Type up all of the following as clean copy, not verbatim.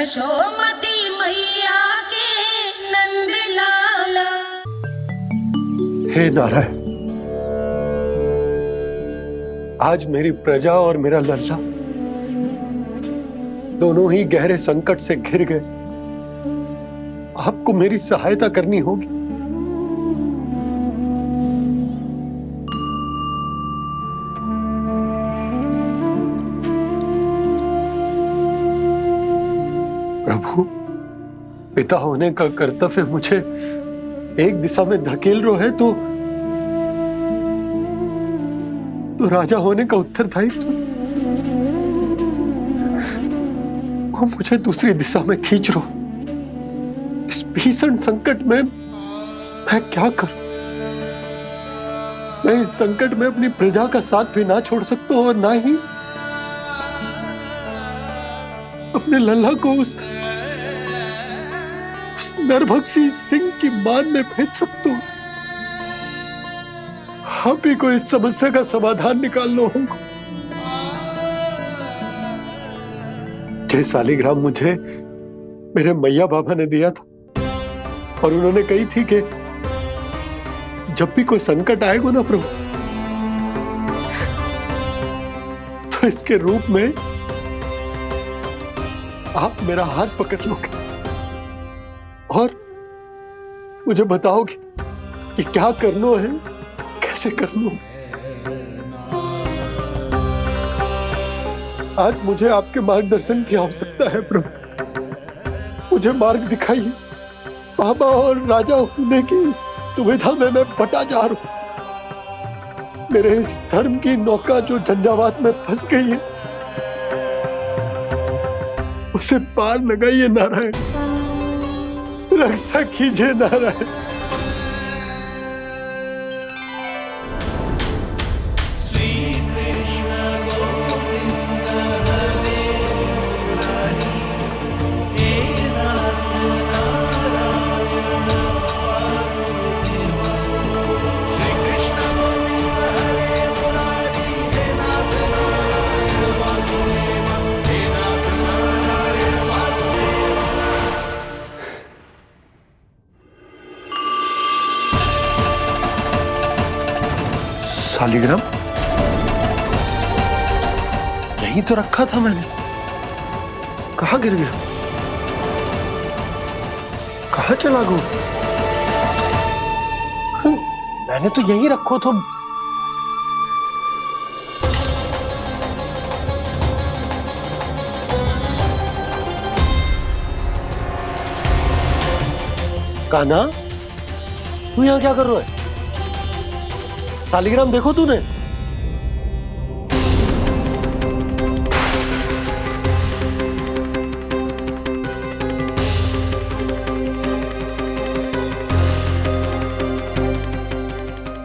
यशोमती मैया के नंद लाला। हे नारायण, आज मेरी प्रजा और मेरा लल्ला दोनों ही गहरे संकट से घिर गए। आपको मेरी सहायता करनी होगी। प्रभु, पिता होने का कर्तव्य मुझे एक दिशा में धकेल रहे है तो राजा होने का उत्तरदायित्व वो मुझे दूसरी दिशा में खींच रो। इस भीषण संकट में मैं क्या करूं? मैं इस संकट में अपनी प्रजा का साथ भी ना छोड़ सकता हूं और ना ही अपने लल्ला को उस नरभक्षी सिंह की मान में भेज सकता हूं। आप ही को इस समस्या का समाधान निकालना होगा। जय शालिग्राम मुझे मेरे मैया बाबा ने दिया था और उन्होंने कही थी कि जब भी कोई संकट आएगा ना प्रभु, तो इसके रूप में आप मेरा हाथ पकड़ लोगे और मुझे बताओगे कि क्या करना है, कैसे करना है। आज मुझे आपके मार्गदर्शन की आवश्यकता है प्रभु। मुझे मार्ग दिखाइए। बाबा और राजा होने की सुविधा में मैं फटा जा रहा हूं। मेरे इस धर्म की नौका जो झंझावात में फंस गई है, उसे पार लगाइए नारायण। रक्षा कीजिए नारायण। शालिग्राम यहीं तो रखा था मैंने। कहाँ गिर गया? कहाँ चला गया? मैंने तो यहीं रखो था। कान्हा, तू यहाँ क्या कर रहा है? शालिग्राम देखो तूने?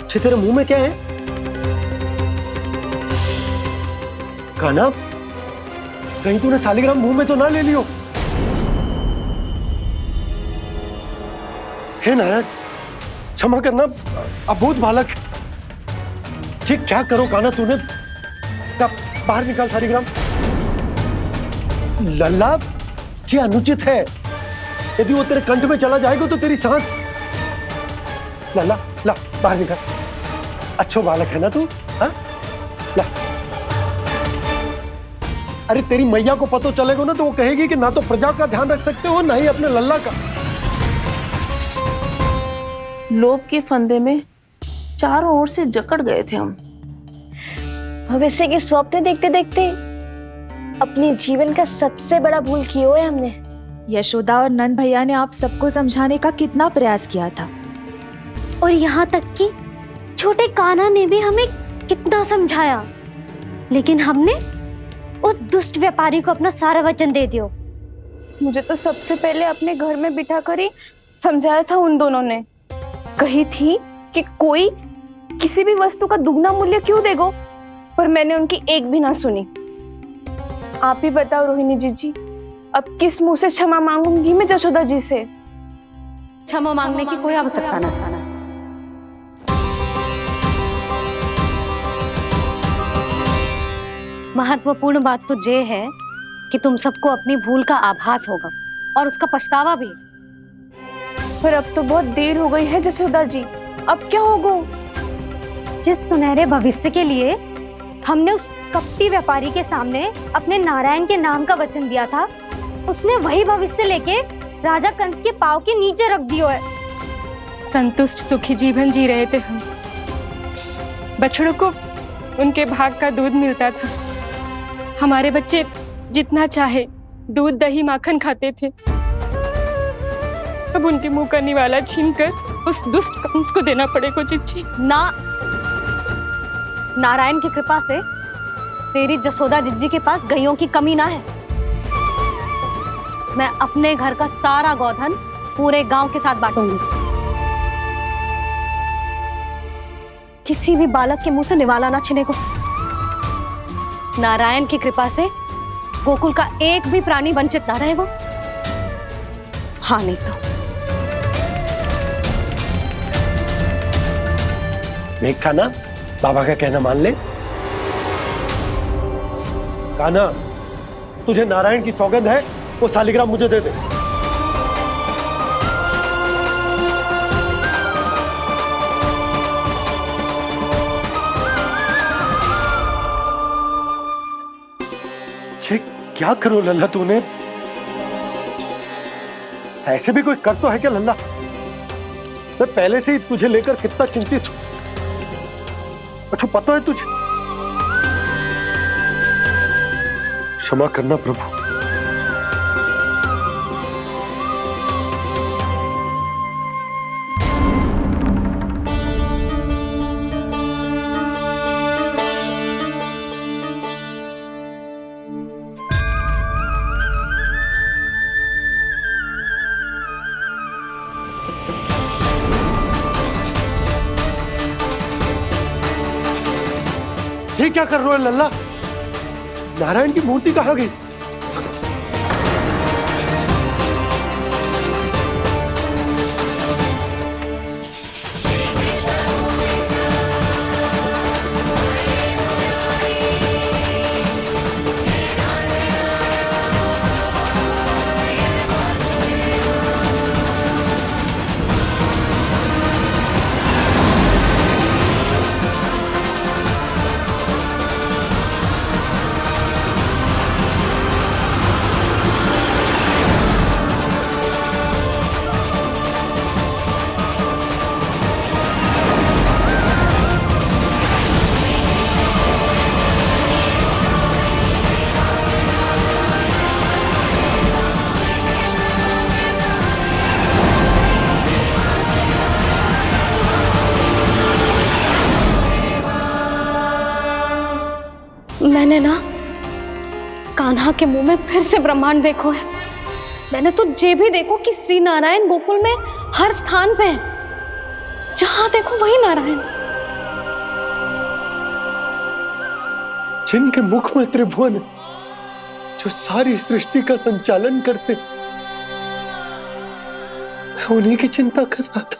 अच्छे, तेरे मुंह में क्या है? कान्हा, कहीं तूने शालिग्राम मुंह में तो ना ले लियो? हे नारायण, क्षमा करना, अबोध बालक। जी क्या करो कान्हा तूने? बाहर निकाल शालिग्राम। लल्ला, जी अनुचित है। यदि वो तेरे कंठ में चला जाएगा तो तेरी सांस। लल्ला, ला बाहर निकाल। अच्छो बालक है ना तू? हाँ, ला। अरे तेरी मैया को पता चलेगा ना तो वो कहेगी कि ना तो प्रजा का ध्यान रख सकते हो ना ही अपने लल्ला का। लोभ के फंदे में चारों ओर से जकड़ गए थे हम। भविष्य के स्वप्न देखते देखते अपने जीवन का सबसे बड़ा भूल किया है हमने। यशोदा और नंद भैया ने आप सबको समझाने का कितना प्रयास किया था, और यहाँ तक कि छोटे कान्हा ने भी हमें कितना समझाया, लेकिन हमने उस दुष्ट व्यापारी को अपना सारा वचन दे दिया। मुझे तो सबसे पहले अपने घर में बिठा कर ही समझाया था उन दोनों ने। कही थी कि कोई किसी भी वस्तु का दुगना मूल्य क्यों देगा, पर मैंने उनकी एक भी ना सुनी। आप ही बताओ रोहिणी जी, अब किस मुंह से क्षमा मांगूंगी मैं जशोदा जी से? क्षमा मांगने की कोई आवश्यकता ना था। महत्वपूर्ण बात तो ये है कि तुम सबको अपनी भूल का आभास होगा और उसका पछतावा भी। पर अब तो बहुत देर हो गई है जसोदा जी, अब क्या होगा? जिस सुनहरे भविष्य के लिए हमने उस कपटी व्यापारी के सामने अपने नारायण के नाम का वचन दिया था, उसने वही भविष्य लेके राजा कंस के पांव के नीचे रख दियो है। संतुष्ट सुखी जीवन जी रहे थे हम। बछड़ों को उनके भाग का दूध मिलता था। हमारे बच्चे जितना चाहे दूध दही माखन खाते थे। अब उनके मुंह का निवाला छीनकर उस दुष्ट कंस को देना पड़ेगा चिच्ची। ना, नारायण की कृपा से तेरी जसोदा जिज्जी के पास गैयों की कमी ना है। मैं अपने घर का सारा गोधन पूरे गांव के साथ बांटूंगी। किसी भी बालक के मुंह से निवाला ना छिने को। नारायण की कृपा से गोकुल का एक भी प्राणी वंचित ना रहेगा। हाँ नहीं तो देख कान्हा, बाबा का कहना मान ले। कान्हा, तुझे नारायण की सौगंध है, वो शालिग्राम मुझे दे दे। क्या करो लल्ला तूने? ऐसे भी कोई कर तो है क्या लल्ला? मैं पहले से ही तुझे लेकर कितना चिंतित हूं। अच्छा पता है तुझे? क्षमा करना प्रभु। ये क्या कर रहे हो लल्ला? नारायण की मूर्ति कहाँ गई? मैंने ना कान्हा के मुंह में फिर से ब्रह्मांड देखो है। मैंने तो ये भी देखो कि श्री नारायण गोकुल में हर स्थान पे है। जहां देखो वही नारायण। जिनके मुख में त्रिभुवन, जो सारी सृष्टि का संचालन करते, मैं उन्हीं की चिंता कर रहा था।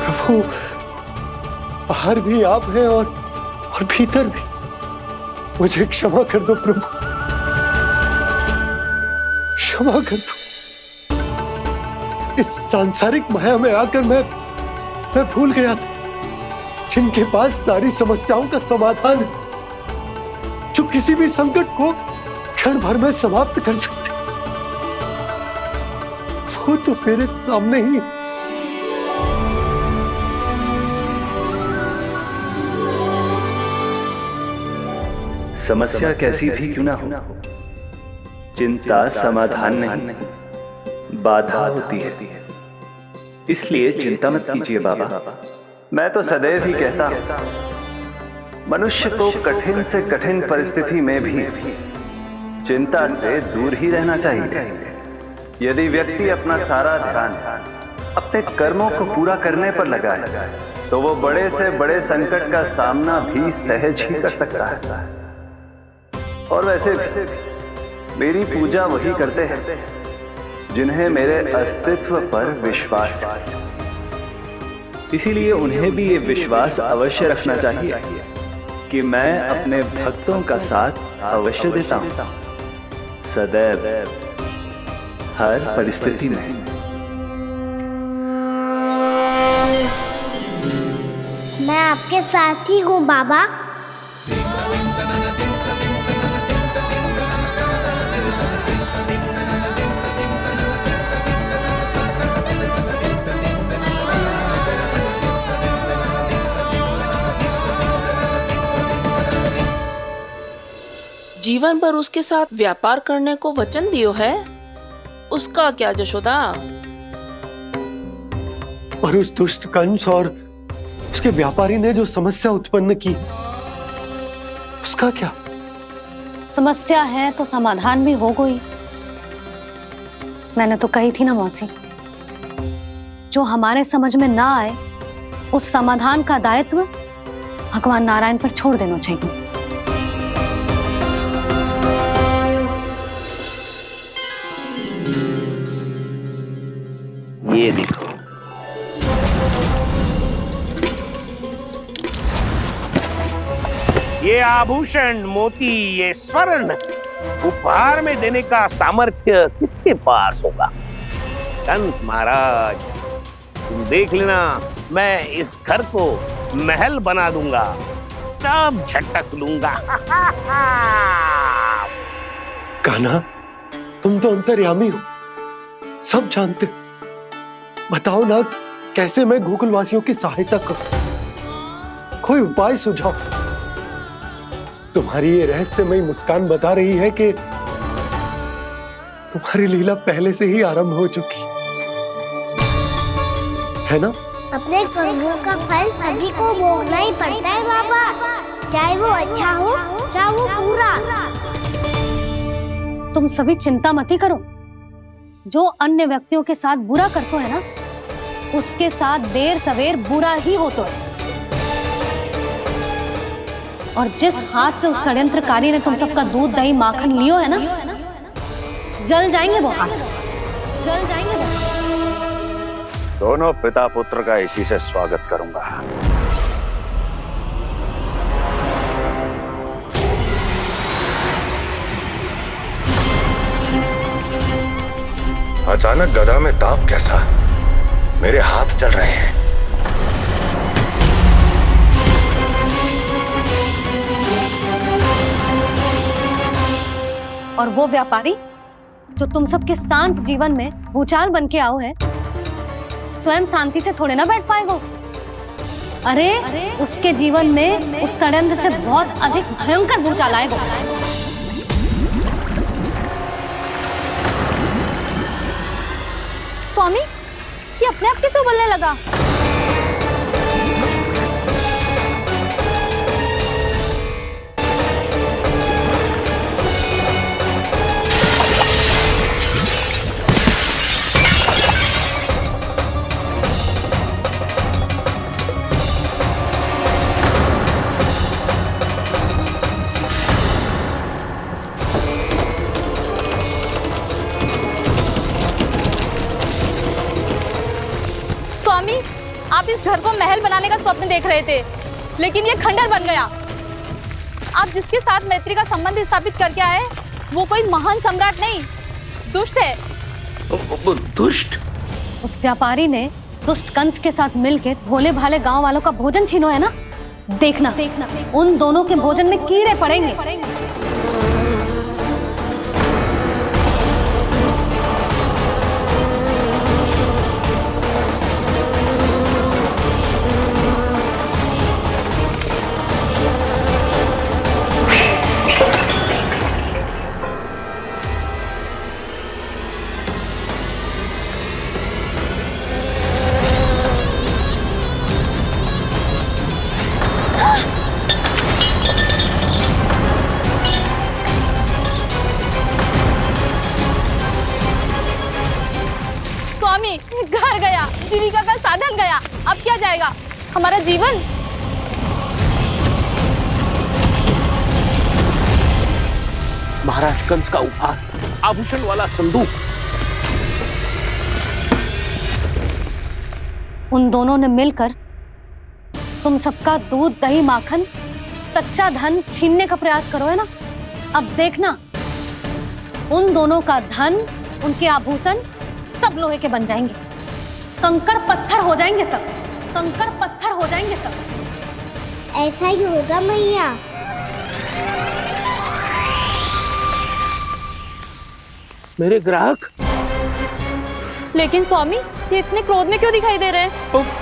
प्रभु, बाहर भी आप हैं और भीतर भी। मुझे क्षमा कर दो प्रभु, क्षमा कर दो। इस सांसारिक माया में आकर मैं भूल गया था जिनके पास सारी समस्याओं का समाधान है, जो किसी भी संकट को क्षण भर में समाप्त कर सकते, वो तो मेरे सामने ही है। समस्या कैसी भी क्यों ना हो, चिंता समाधान नहीं, बाधा होती है। इसलिए चिंता मत कीजिए बाबा। मैं तो सदैव ही कहता हूं, मनुष्य को कठिन से कठिन परिस्थिति में भी चिंता से दूर ही रहना चाहिए। यदि व्यक्ति अपना सारा ध्यान अपने कर्मों को पूरा करने पर लगाए, तो वो बड़े से बड़े संकट का सामना भी सहज ही कर सकता है। और वैसे भी मेरी पूजा वही करते हैं जिन्हें मेरे अस्तित्व पर विश्वास है। इसीलिए उन्हें भी ये विश्वास अवश्य रखना चाहिए कि मैं अपने भक्तों का साथ अवश्य देता हूं, सदैव, हर परिस्थिति में। मैं आपके साथ ही हूँ बाबा। जीवन भर उसके साथ व्यापार करने को वचन दियो है, उसका क्या यशोदा? और उस दुष्ट कंस और उसके व्यापारी ने जो समस्या उत्पन्न की, उसका क्या? समस्या है तो समाधान भी हो गई। मैंने तो कही थी ना मौसी, जो हमारे समझ में ना आए उस समाधान का दायित्व भगवान नारायण पर छोड़ देना चाहिए। ये देखो, ये आभूषण, मोती, ये स्वर्ण उपहार में देने का सामर्थ्य किसके पास होगा? कंस महाराज, तुम देख लेना, मैं इस घर को महल बना दूंगा, सब झटक लूंगा। कान्हा, तुम तो अंतर्यामी हो, सब जानते हो। बताओ ना, कैसे मैं गोकुलवासियों की सहायता करूं? कोई उपाय सुझाओ। तुम्हारी ये रहस्यमयी मुस्कान बता रही है कि तुम्हारी लीला पहले से ही आरंभ हो चुकी है ना? अपने कर्मों का फल सभी को भोगना ही पड़ता है बाबा, चाहे वो अच्छा हो चाहे वो बुरा। तुम सभी चिंता मत करो। जो अन्य व्यक्तियों के साथ बुरा करते है ना, उसके साथ देर सवेर बुरा ही होता है। और जिस हाथ से उस षड्यंत्रकारी ने तुम सबका दूध दही माखन लियो है ना, जल जाएंगे वो हाथ, जल जाएंगे वो। दोनों पिता पुत्र का इसी से स्वागत करूंगा। अचानक गदा में ताप कैसा? मेरे हाथ चल रहे हैं। और वो व्यापारी जो तुम सबके शांत जीवन में भूचाल बन के आओ है, स्वयं शांति से थोड़े ना बैठ पाएगा। अरे उसके जीवन में उस षड्यंत्र से बहुत अधिक भयंकर भूचाल आएगा। स्वामी, ये अपने आप कैसे उबलने लगा? स्वामी, आप इस घर को महल बनाने का स्वप्न देख रहे थे, लेकिन ये खंडर बन गया। आप जिसके साथ मैत्री का संबंध स्थापित करके आए, वो कोई महान सम्राट नहीं, दुष्ट है। दुष्ट? उस व्यापारी ने दुष्ट कंस के साथ मिलकर भोले भाले गांव वालों का भोजन छीनो है ना, देखना उन दोनों के भोजन में कीड़े पड़ेंगे। स्वामी, घर गया, जीविका का साधन गया, अब क्या जाएगा हमारा जीवन? महाराज कंस का उपहार, आभूषण वाला संदूक, उन दोनों ने मिलकर तुम सबका दूध दही माखन सच्चा धन छीनने का प्रयास करो, है ना? अब देखना, उन दोनों का धन, उनके आभूषण सब लोहे के बन जाएंगे, कंकड़ पत्थर हो जाएंगे सब, कंकड़ पत्थर हो जाएंगे सब। ऐसा ही होगा मैया। मेरे ग्राहक। लेकिन स्वामी, ये इतने क्रोध में क्यों दिखाई दे रहे हैं?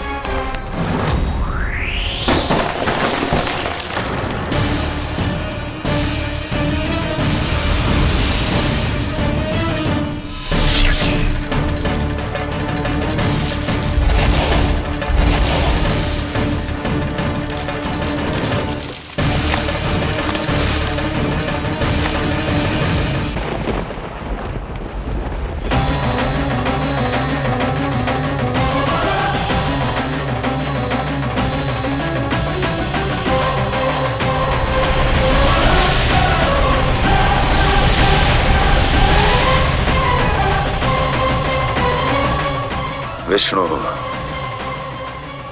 विष्णु,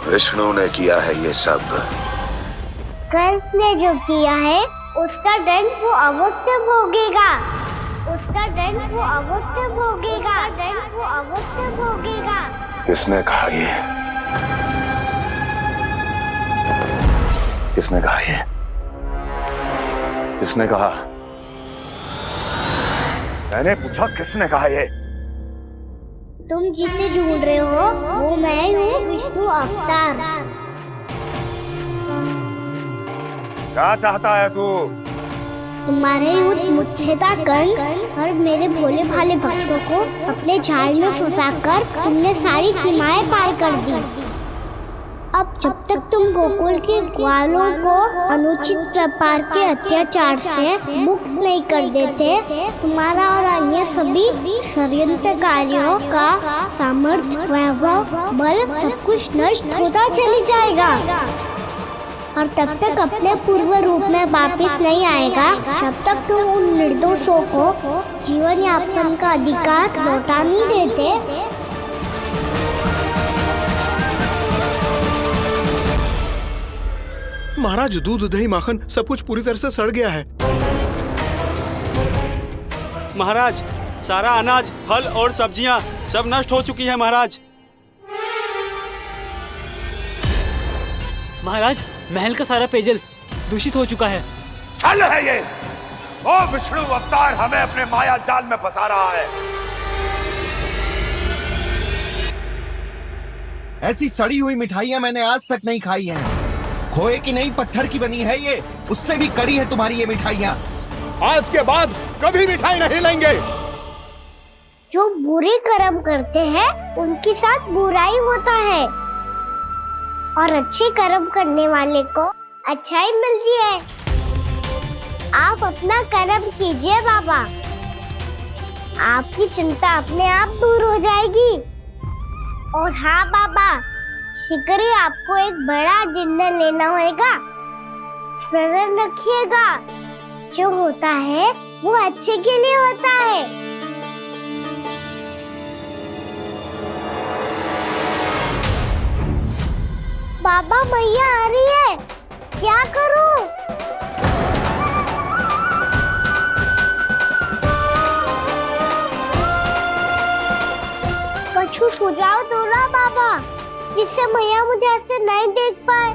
विष्णु ने किया है ये सब। कंस ने जो किया है उसका दंड वो अवश्य भोगेगा, उसका दंड वो अवश्य भोगेगा, दंड वो अवश्य भोगेगा। किसने कहा ये? किसने कहा ये? किसने कहा? मैंने पूछा किसने कहा ये? तुम जिसे ढूंढ रहे हो वो मैं हूँ, विष्णु अवतार। क्या चाहता है तू? तुम्हारे युद्ध मुझसे था कंस, और मेरे भोले भाले भक्तों को अपने जाल में फंसाकर तुमने सारी सीमाएं पार कर दी। अब जब तक तुम गोकुल के ग्वालों को अनुचित प्रकार के अत्याचार से मुक्त नहीं कर देते, तुम्हारा और अन्य सभी षड्यंत्रकारियों का सामर्थ्य, वैभव, बल सब कुछ नष्ट होता चली जाएगा, और तब तक अपने पूर्व रूप में वापस नहीं आएगा जब तक तुम उन निर्दोषों को जीवन यापन का अधिकार लौटा नहीं देते। महाराज, दूध दही माखन सब कुछ पूरी तरह से सड़ गया है। महाराज, सारा अनाज, फल और सब्जियां सब नष्ट हो चुकी हैं महाराज। महाराज, महल का सारा पेयजल दूषित हो चुका है। छल है ये। ओ विष्णु अवतार हमें अपने माया जाल में फंसा रहा है। ऐसी सड़ी हुई मिठाइयां मैंने आज तक नहीं खाई हैं। खोए की नहीं, पत्थर की बनी है ये, उससे भी कड़ी है तुम्हारी ये मिठाइयां। आज के बाद कभी मिठाई नहीं लेंगे। जो बुरे कर्म करते हैं उनके साथ बुराई होता है, और अच्छे कर्म करने वाले को अच्छाई मिलती है। आप अपना कर्म कीजिए बाबा, आपकी चिंता अपने आप दूर हो जाएगी। और हाँ बाबा, शीघ्र ही आपको एक बड़ा निर्णय लेना होगा। स्मरण रखिएगा, जो होता है वो अच्छे के लिए होता है। बाबा, मैया आ रही है, क्या करूं? कुछ सुझाव दो ना बाबा, जिससे मैया मुझे ऐसे नहीं देख पाए।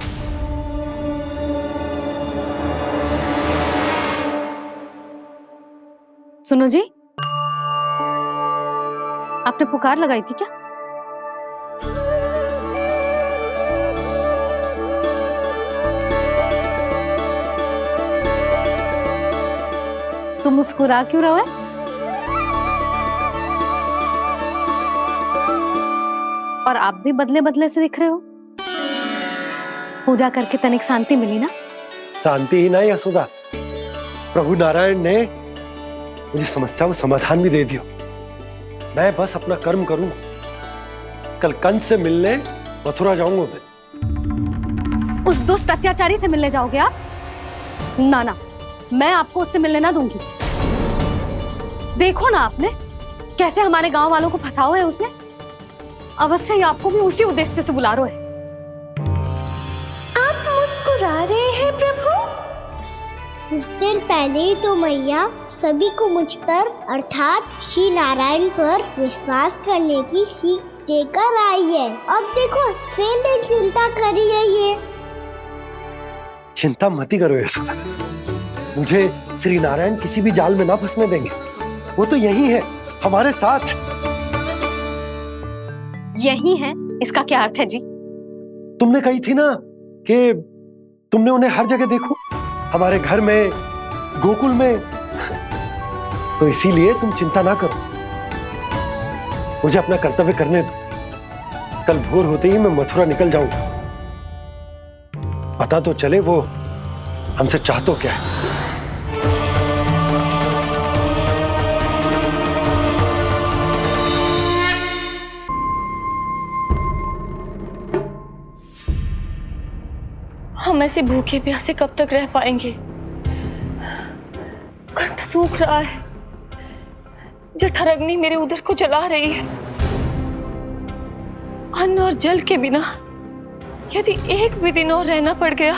सुनो जी, आपने पुकार लगाई थी क्या? तुम मुस्कुरा क्यों रहे हो? और आप भी बदले बदले से दिख रहे हो। पूजा करके तनिक शांति मिली ना? शांति ही नहीं यशोदा, प्रभु नारायण ने मुझे समस्या को समाधान भी दे दिया। मैं बस अपना कर्म करूं। कल कंस से मिलने मथुरा जाऊंगा मैं। उस दुष्ट अत्याचारी से मिलने जाओगे आप? ना ना, मैं आपको उससे मिलने ना दूंगी। देखो ना आपने कैसे हमारे गांव वालों को फंसाओ है उसने। अवश्य ही आपको भी उसी उद्देश्य से बुला रहे हैं। आप मुस्कुरा रहे हैं प्रभु? कुछ देर पहले ही तो मैया सभी को मुझ पर अर्थात श्री नारायण पर विश्वास करने की सीख देकर आई है। अब देखो स्वयं भी चिंता करी है ये। चिंता मत ही करो यशोदा, मुझे श्री नारायण किसी भी जाल में ना फंसने देंगे। वो तो यही है हमारे साथ। यही है, इसका क्या अर्थ है जी? तुमने कही थी ना कि तुमने उन्हें हर जगह देखो, हमारे घर में, गोकुल में, तो इसीलिए तुम चिंता ना करो, मुझे अपना कर्तव्य करने दो। कल भोर होते ही मैं मथुरा निकल जाऊंगा। पता तो चले वो हमसे चाहतो क्या है। हम ऐसे भूखे प्यासे कब तक रह पाएंगे? कंठ सूख रहा है, जठराग्नि मेरे उदर को जला रही है। अन्न और जल के बिना यदि एक भी दिन और रहना पड़ गया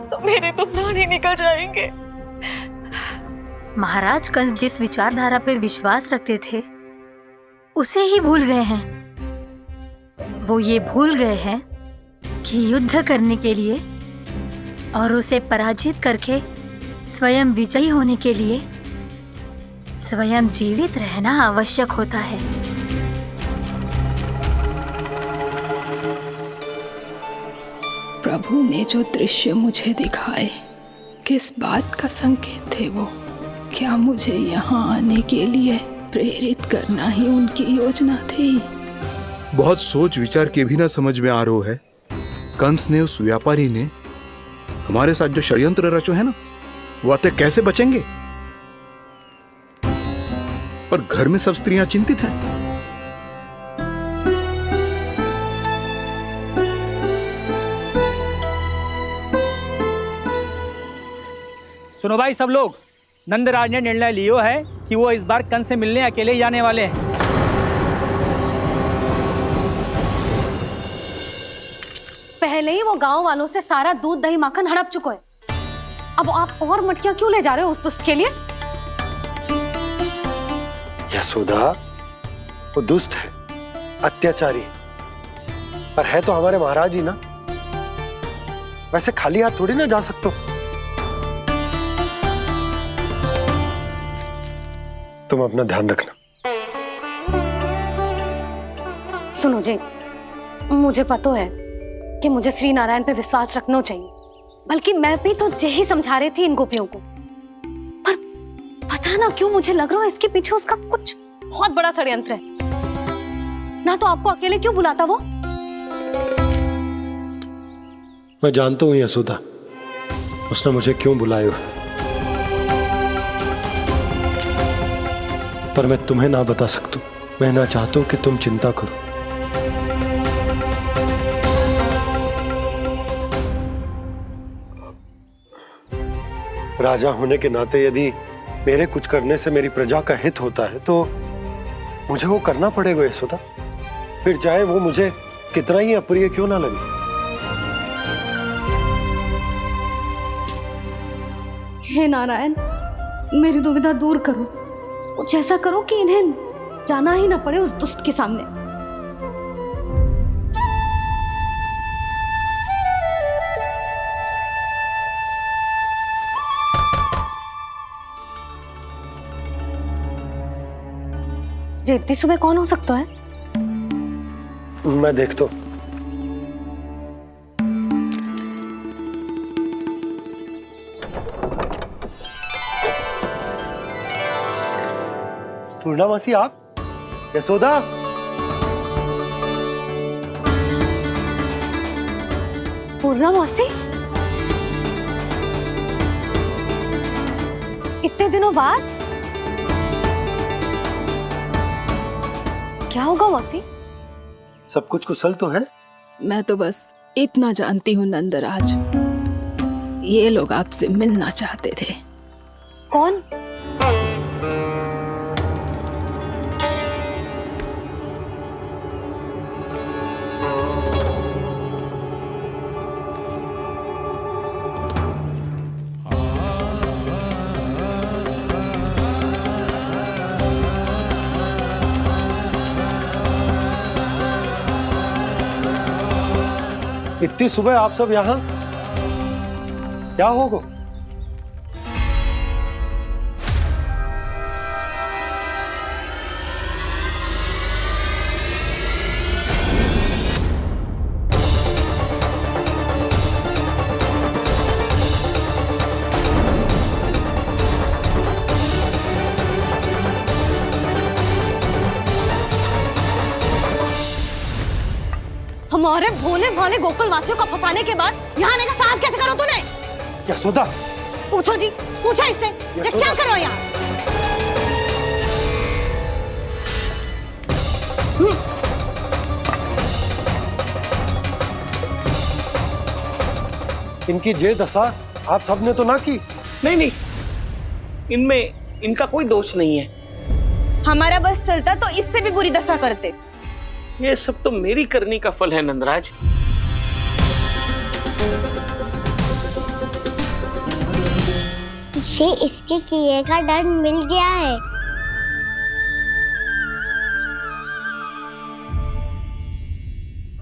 तो मेरे तो प्राण ही निकल जाएंगे। महाराज कंस जिस विचारधारा पे विश्वास रखते थे उसे ही भूल गए हैं। वो ये भूल गए हैं कि युद्ध करने के लिए और उसे पराजित करके स्वयं विजयी होने के लिए स्वयं जीवित रहना आवश्यक होता है। प्रभु ने जो दृश्य मुझे दिखाए, किस बात का संकेत थे वो? क्या मुझे यहाँ आने के लिए प्रेरित करना ही उनकी योजना थी? बहुत सोच विचार के भी ना समझ में आ रहा है। कंस ने, उस व्यापारी ने हमारे साथ जो षड्यंत्र रचो है ना, वो आते कैसे बचेंगे? पर घर में सब स्त्रियां चिंतित हैं। सुनो भाई सब लोग, नंदराज ने निर्णय लियो है कि वो इस बार कंस से मिलने अकेले ही जाने वाले हैं। पहले ही वो गांव वालों से सारा दूध दही माखन हड़प चुके हैं। अब आप और मटकियां क्यों ले जा रहे हो उस दुष्ट के लिए? यशोदा, वो दुष्ट है, अत्याचारी, पर है तो हमारे महाराज ही ना। वैसे खाली हाथ थोड़ी ना जा सकते। तुम अपना ध्यान रखना। सुनो जी, मुझे पता है कि मुझे श्री नारायण पे विश्वास रखना चाहिए, बल्कि मैं भी तो यही समझा रही थी इन गोपियों को। पर पता ना क्यों मुझे लग रहा है इसके पीछे उसका कुछ बहुत बड़ा षड्यंत्र है। ना तो आपको अकेले क्यों बुलाता वो? मैं जानता हूं यशोदा, उसने मुझे क्यों बुलाया है, पर मैं तुम्हें ना बता सकता। मैं ना चाहता हूं कि तुम चिंता करो। राजा होने के नाते यदि मेरे कुछ करने से मेरी प्रजा का हित होता है तो मुझे वो करना पड़ेगा यशोदा, फिर चाहे वो मुझे कितना ही अप्रिय क्यों ना लगे। हे नारायण, मेरी दुविधा दूर करो। कुछ ऐसा करो कि इन्हें जाना ही ना पड़े उस दुष्ट के सामने। जी इतनी सुबह कौन हो सकता है? मैं देखता हूं। पूर्णामासी, आप? यशोदा, पूर्णामासी, इतने दिनों बाद? क्या होगा मौसी? सब कुछ कुशल तो है? मैं तो बस इतना जानती हूँ नंदराज, ये लोग आपसे मिलना चाहते थे। कौन? इतनी सुबह आप सब यहाँ? क्या होगा? हमारे भोले भाले गोकुल वासियों को फंसाने के बाद यहाँ आने का साहस कैसे करो तूने? यशोदा, पूछो जी, पूछो इससे कि क्या करो यहाँ? इनकी ये दशा आप सबने तो ना की? नहीं नहीं, इनमें इनका कोई दोष नहीं है। हमारा बस चलता तो इससे भी बुरी दशा करते। ये सब तो मेरी करनी का फल है नंदराज। इसे इसके किए का दंड मिल गया है।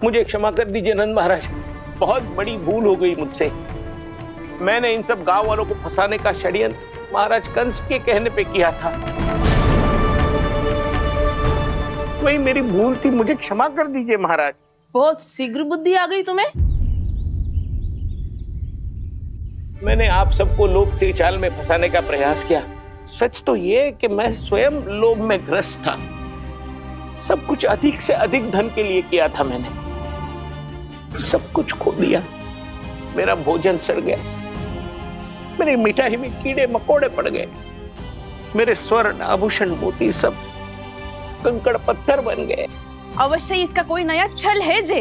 मुझे क्षमा कर दीजिए नंद महाराज, बहुत बड़ी भूल हो गई मुझसे। मैंने इन सब गांव वालों को फंसाने का षड्यंत्र महाराज कंस के कहने पे किया था। वही मेरी भूल थी, मुझे क्षमा कर दीजिए महाराज। बहुत शीघ्र बुद्धि आ गई तुम्हें। मैंने आप सबको लोभ के जाल में फंसाने का प्रयास किया। सच तो ये कि मैं स्वयं लोभ में ग्रस्त था। सब कुछ अधिक से अधिक धन के लिए किया था मैंने। सब कुछ खो दिया। मेरा भोजन सड़ गया, मेरी मिठाई में कीड़े मकोड़े पड़ गए, मेरे स्वर्ण आभूषण मोती सब कंकड़ पत्थर बन गए। अवश्य इसका कोई नया छल है जे।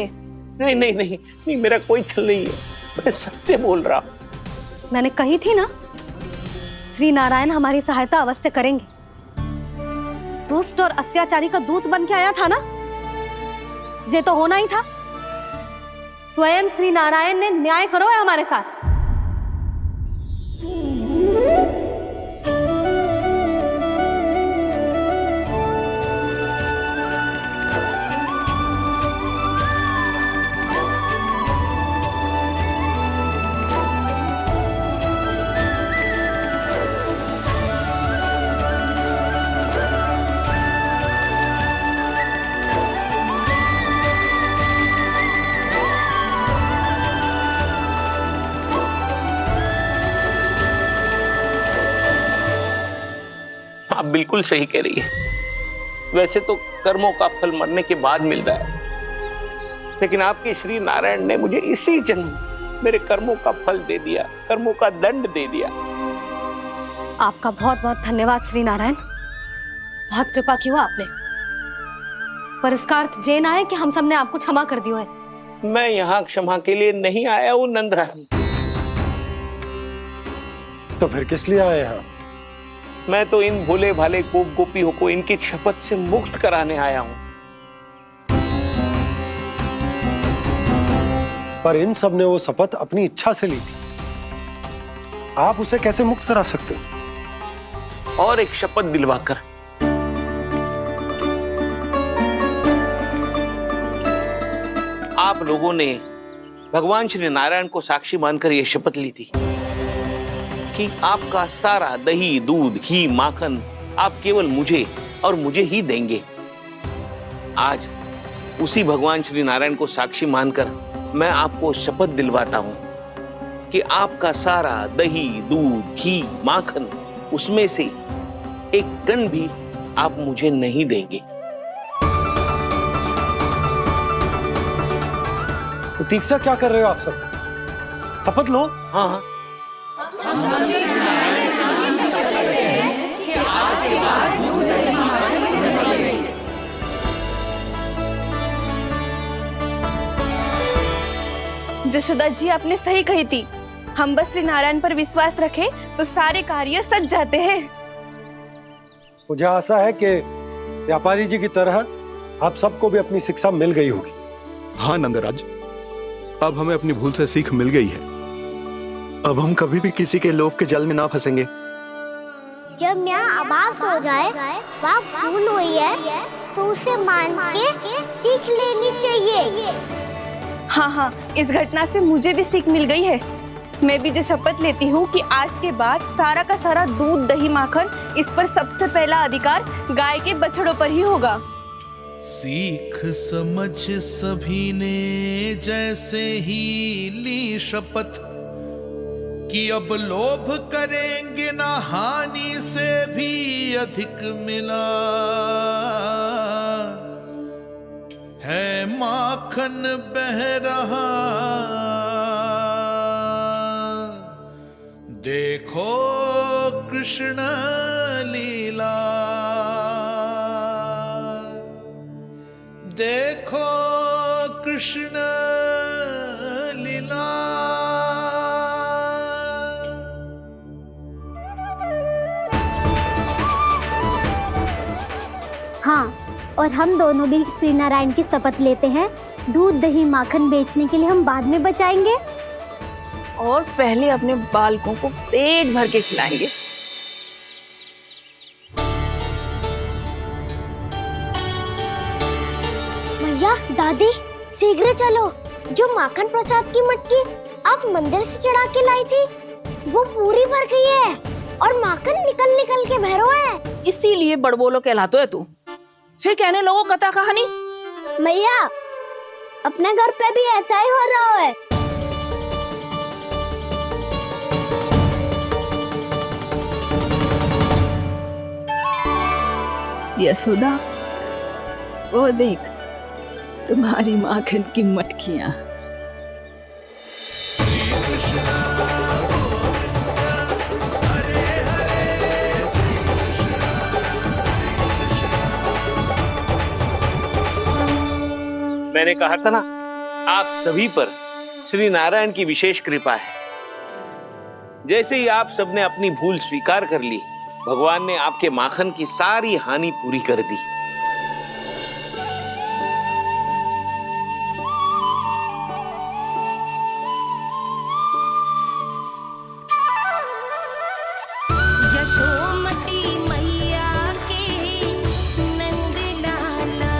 नहीं नहीं नहीं नहीं, मेरा कोई छल नहीं है, मैं सत्य बोल रहा हूं। मैंने कही थी ना, श्री नारायण हमारी सहायता अवश्य करेंगे। दुष्ट और अत्याचारी का दूत बन के आया था ना, ये तो होना ही था। स्वयं श्री नारायण ने न्याय करो है हमारे साथ। आप बिल्कुल सही कह रही है। वैसे तो कर्मों का फल मरने के बाद मिल रहा है, लेकिन आपके श्री नारायण ने मुझे इसी जन्म मेरे कर्मों का फल दे दिया, कर्मों का दंड दे दिया। आपका बहुत बहुत धन्यवाद श्री नारायण, बहुत कृपा की हो आपने। पर इसका अर्थ ये ना है कि हम सबने आपको क्षमा कर दिया है। मैं यहाँ क्षमा के लिए नहीं आया हूँ नंदरानी। तो फिर किस लिए आए हैं? मैं तो इन भोले भाले गोप गोपियों को इनकी शपथ से मुक्त कराने आया हूं। पर इन सब ने वो शपथ अपनी इच्छा से ली थी, आप उसे कैसे मुक्त करा सकते? और एक शपथ दिलवाकर। आप लोगों ने भगवान श्री नारायण को साक्षी मानकर यह शपथ ली थी कि आपका सारा दही, दूध, घी, माखन आप केवल मुझे और मुझे ही देंगे। आज उसी भगवान श्री नारायण को साक्षी मानकर मैं आपको शपथ दिलवाता हूं कि आपका सारा दही, दूध, घी, माखन उसमें से एक कण भी आप मुझे नहीं देंगे। प्रतीक्षा क्या कर रहे हो आप सब? शपथ लो। हाँ हाँ, जशोदा जी आपने सही कही थी। हम बस श्री नारायण पर विश्वास रखें तो सारे कार्य सज जाते हैं। मुझे आशा है कि व्यापारी जी की तरह आप सबको भी अपनी शिक्षा मिल गई होगी। हाँ नंदराज, अब हमें अपनी भूल से सीख मिल गई है। अब हम कभी भी किसी के लोभ के जल में ना फंसेंगे। जब यहाँ आभास हो जाए वह भूल हुई है तो उसे मान के सीख लेनी चाहिए। हाँ हाँ, इस घटना से मुझे भी सीख मिल गई है। मैं भी जो शपथ लेती हूँ कि आज के बाद सारा का सारा दूध दही माखन इस पर सबसे पहला अधिकार गाय के बछड़ों पर ही होगा। सीख समझ सभी ने जैसे ही ली शपथ कि अब लोभ करेंगे ना हानि से भी अधिक मिला है माखन बह रहा देखो कृष्ण लीला देखो कृष्ण लीला। हाँ, और हम दोनों भी श्री नारायण की शपथ लेते हैं, दूध दही माखन बेचने के लिए हम बाद में बचाएंगे और पहले अपने बालकों को पेट भर के खिलाएंगे। भैया दादी शीघ्र चलो, जो माखन प्रसाद की मटकी आप मंदिर से चढ़ा के लाई थी वो पूरी भर गई है और माखन निकल निकल के भरो है। इसीलिए बड़बोलो कहलाते है तू। फिर कहने लोगों कथा कहानी। भैया अपने घर पे भी ऐसा ही हो रहा है। यशोदा, वो देख तुम्हारी माखन की मटकियां। मैंने कहा था ना, आप सभी पर श्री नारायण की विशेष कृपा है। जैसे ही आप सबने अपनी भूल स्वीकार कर ली, भगवान ने आपके माखन की सारी हानि पूरी कर दी। यशोमती मैया के नंद लाला,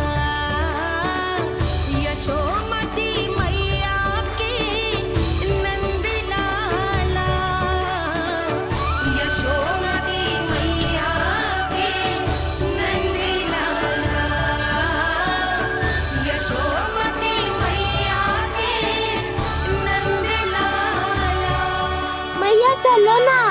यशोमती मैया के नंद लाला, यशोमती मैया के नंद लाला, यशोमती मैया के नंद लाला। मैया चलो ना।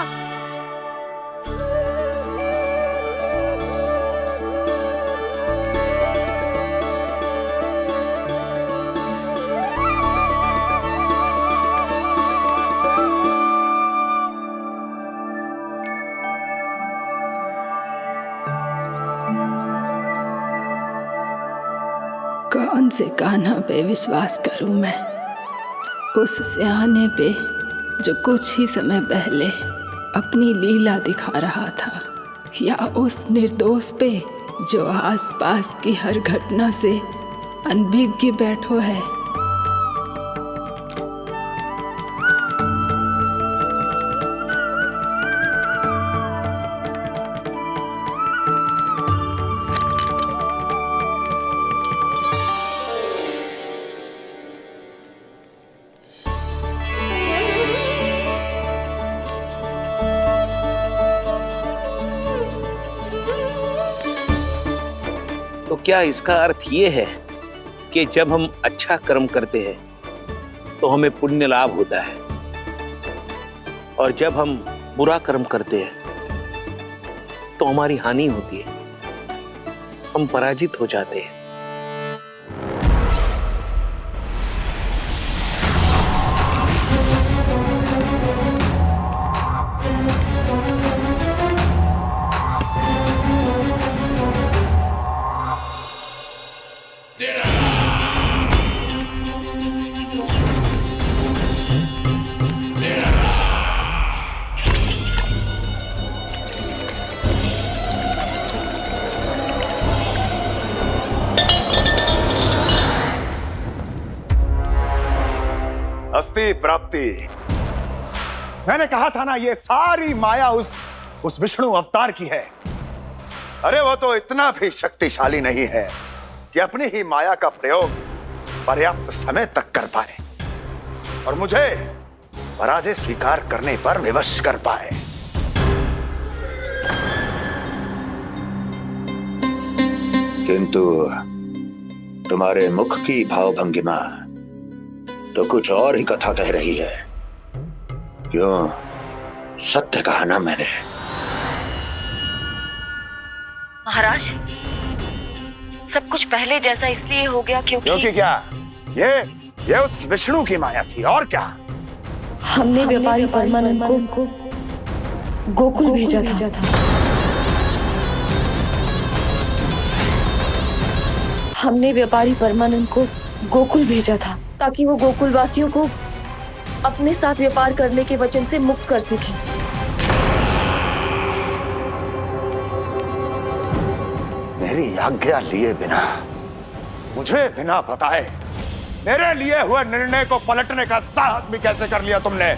कौन से कान्हा पे विश्वास करूं मैं, उस सियाने पे जो कुछ ही समय पहले अपनी लीला दिखा रहा था, या उस निर्दोष पे जो आसपास की हर घटना से अनभिज्ञ बैठो है। तो क्या इसका अर्थ ये है कि जब हम अच्छा कर्म करते हैं तो हमें पुण्य लाभ होता है, और जब हम बुरा कर्म करते हैं तो हमारी हानि होती है, हम पराजित हो जाते हैं। अस्ति प्राप्ति। मैंने कहा था ना, ये सारी माया उस विष्णु अवतार की है। अरे वो तो इतना भी शक्तिशाली नहीं है कि अपनी ही माया का प्रयोग पर्याप्त समय तक कर पाए। और मुझे पराजय स्वीकार करने पर विवश कर पाए। किंतु तुम्हारे मुख की भावभंगिमा तो कुछ और ही कथा कह रही है। क्यों? सत्य कहा ना मैंने। महाराज, सब कुछ पहले जैसा इसलिए हो गया क्योंकि क्या? ये उस विष्णु की माया थी, और क्या? हमने व्यापारी परमानंद को गोकुल भेजा था। हमने व्यापारी परमानंद को गोकुल भेजा था ताकि वो गोकुल वासियों को अपने साथ व्यापार करने के वचन से मुक्त कर सके। मेरी आज्ञा लिए बिना, मुझे बिना बताए मेरे लिए हुए निर्णय को पलटने का साहस भी कैसे कर लिया तुमने?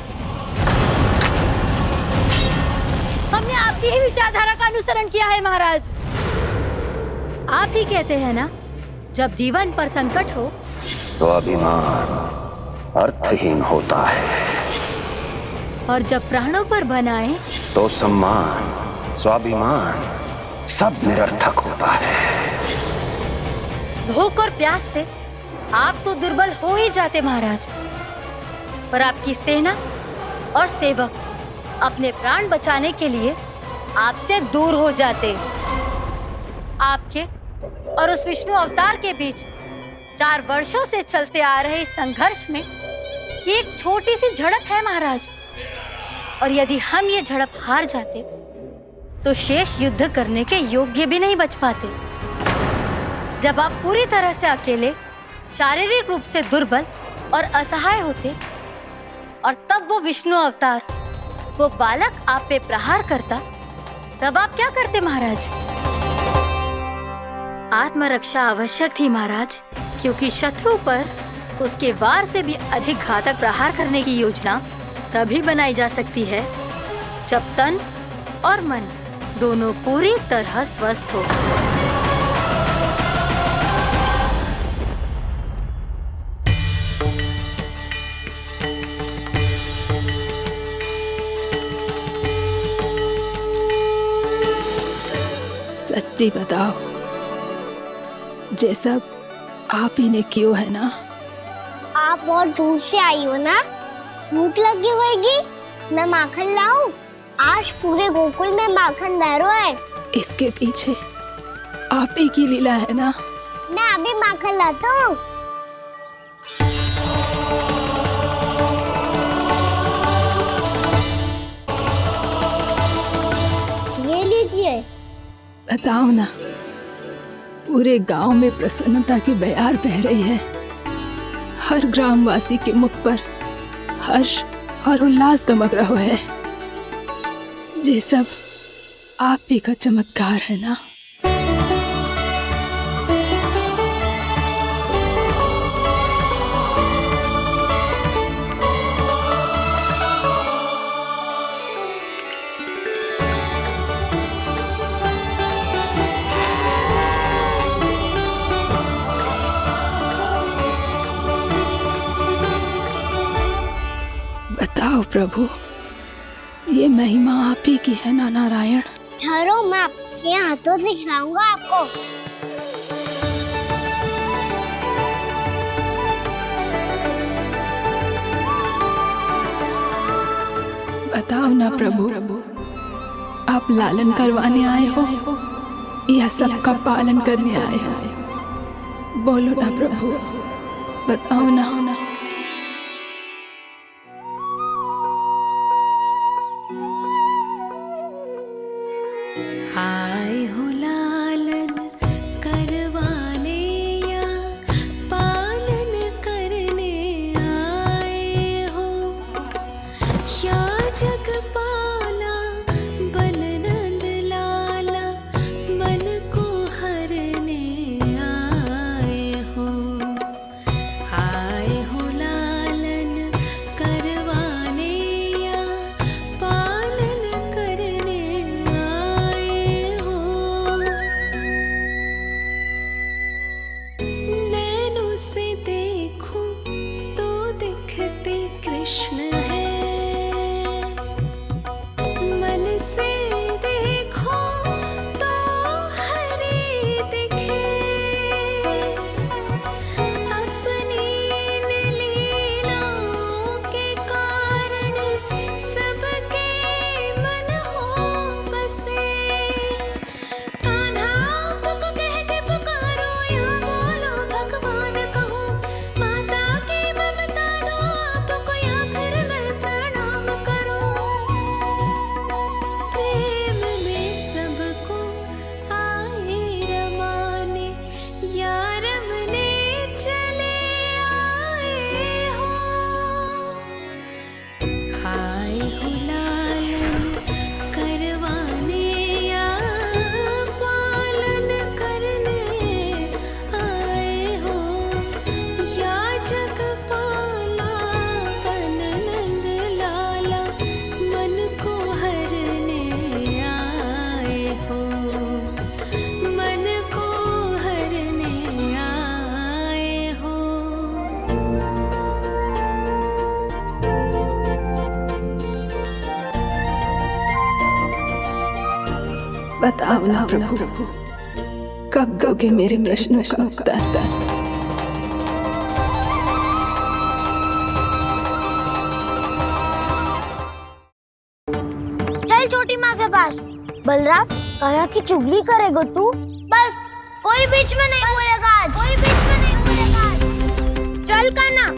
हमने आपकी ही विचारधारा का अनुसरण किया है महाराज। आप ही कहते हैं ना, जब जीवन पर संकट हो तो अभिमान अर्थहीन होता है, और जब प्राणों पर बनाए तो सम्मान स्वाभिमान सब निरर्थक होता है। भूख और प्यास से आप तो दुर्बल हो ही जाते महाराज, पर आपकी सेना और सेवक अपने प्राण बचाने के लिए आपसे दूर हो जाते। आपके और उस विष्णु अवतार के बीच 4 वर्षों से चलते आ रहे इस संघर्ष में ये एक छोटी सी झड़प है महाराज, और यदि हम ये झड़प हार जाते तो शेष युद्ध करने के योग्य भी नहीं बच पाते। जब आप पूरी तरह से अकेले, शारीरिक रूप से दुर्बल और असहाय होते, और तब वो विष्णु अवतार, वो बालक आप पे प्रहार करता, तब आप क्या करते महाराज? आत्मरक्षा आवश्यक थी महाराज, क्योंकि शत्रु पर उसके वार से भी अधिक घातक प्रहार करने की योजना तभी बनाई जा सकती है जब तन और मन दोनों पूरी तरह स्वस्थ हो। सच्ची बताओ, ये सब आप ही ने क्यों है ना? आप बहुत दूर से आई हो ना, भूख लगी होगी। मैं माखन लाऊं? आज पूरे गोकुल में माखन बह रहा है। इसके पीछे आप ही की लीला है ना? मैं अभी माखन लाता हूँ। ये लीजिए। बताओ ना, पूरे गांव में प्रसन्नता की बयार बह रही है। हर ग्रामवासी के मुख पर हर्ष और उल्लास दमक रहा है। ये सब आप ही का चमत्कार है ना? बताओ प्रभु, ये महिमा आप ही की है ना नारायण? ठहरो, मैं आपके हाथों से खिलाऊंगा आपको। बताओ ना प्रभु, आप लालन करवाने आए हो या सबका पालन करने आए हो? बोलो ना प्रभु, बताओ ना। आए हो लालन करवाने या पालन करने आए हो, या जगपाला बन नंद लाला मन को हरने आए हो। आए हो बताओ ना प्रभु, कब दोगे मेरे प्रश्नों का उत्तर? चल छोटी माँ के पास। बलराम, कान्हा की चुगली करेगा तू? बस, कोई बीच में नहीं बोलेगा आज। कोई बीच में नहीं बोलेगा आज। चल कान्हा।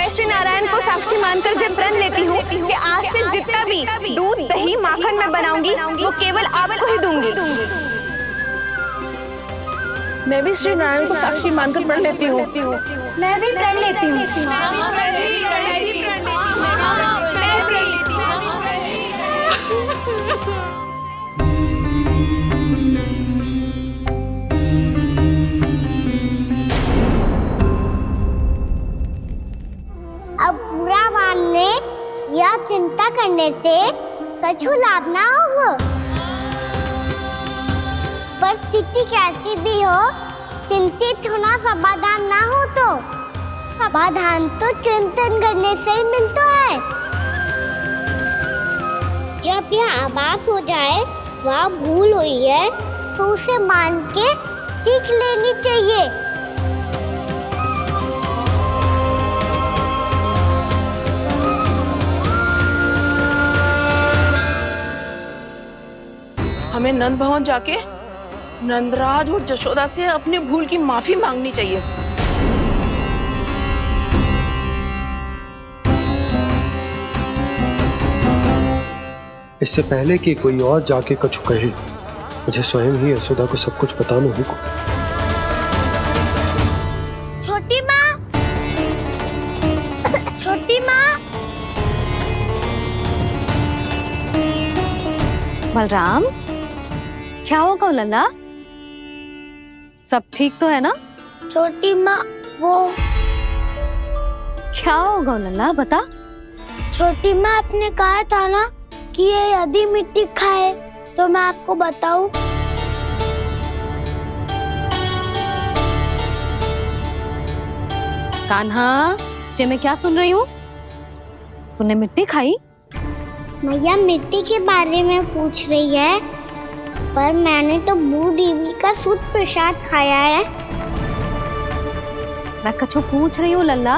श्री नारायण को साक्षी मानकर जब प्रण लेती हूँ कि आज से जितना भी दूध, दही, माखन मैं बनाऊंगी वो केवल आपको ही दूंगी। मैं भी श्री नारायण को साक्षी मानकर प्रण लेती हूँ। मैं भी प्रण लेती हूँ। अब बुरा मानने या चिंता करने से कछु लाभ ना होगा। परिस्थिति कैसी भी हो, चिंतित होना समाधान ना हो तो समाधान तो चिंतन करने से ही मिलता है। जब यह आभास हो जाए वह भूल हुई है तो उसे मान के सीख लेनी चाहिए। हमें नंद भवन जाके नंदराज और जशोदा से अपनी भूल की माफी मांगनी चाहिए। इससे पहले कि कोई और जाके कछु कहे, मुझे स्वयं ही यशोदा को सब कुछ बताना होगा। छोटी माँ, छोटी माँ। बलराम, क्या होगा लल्ला? सब ठीक तो है ना? छोटी माँ, वो क्या होगा लल्ला, बता। छोटी माँ, आपने कहा था ना कि ये यदि मिट्टी खाए तो मैं आपको बताऊं। कान्हा, जे मैं क्या सुन रही हूँ? तूने मिट्टी खाई? मैया मिट्टी के बारे में पूछ रही है, पर मैंने तो भू देवी का शुद्ध प्रसाद खाया है। मैं कछु पूछ रही हूँ लल्ला,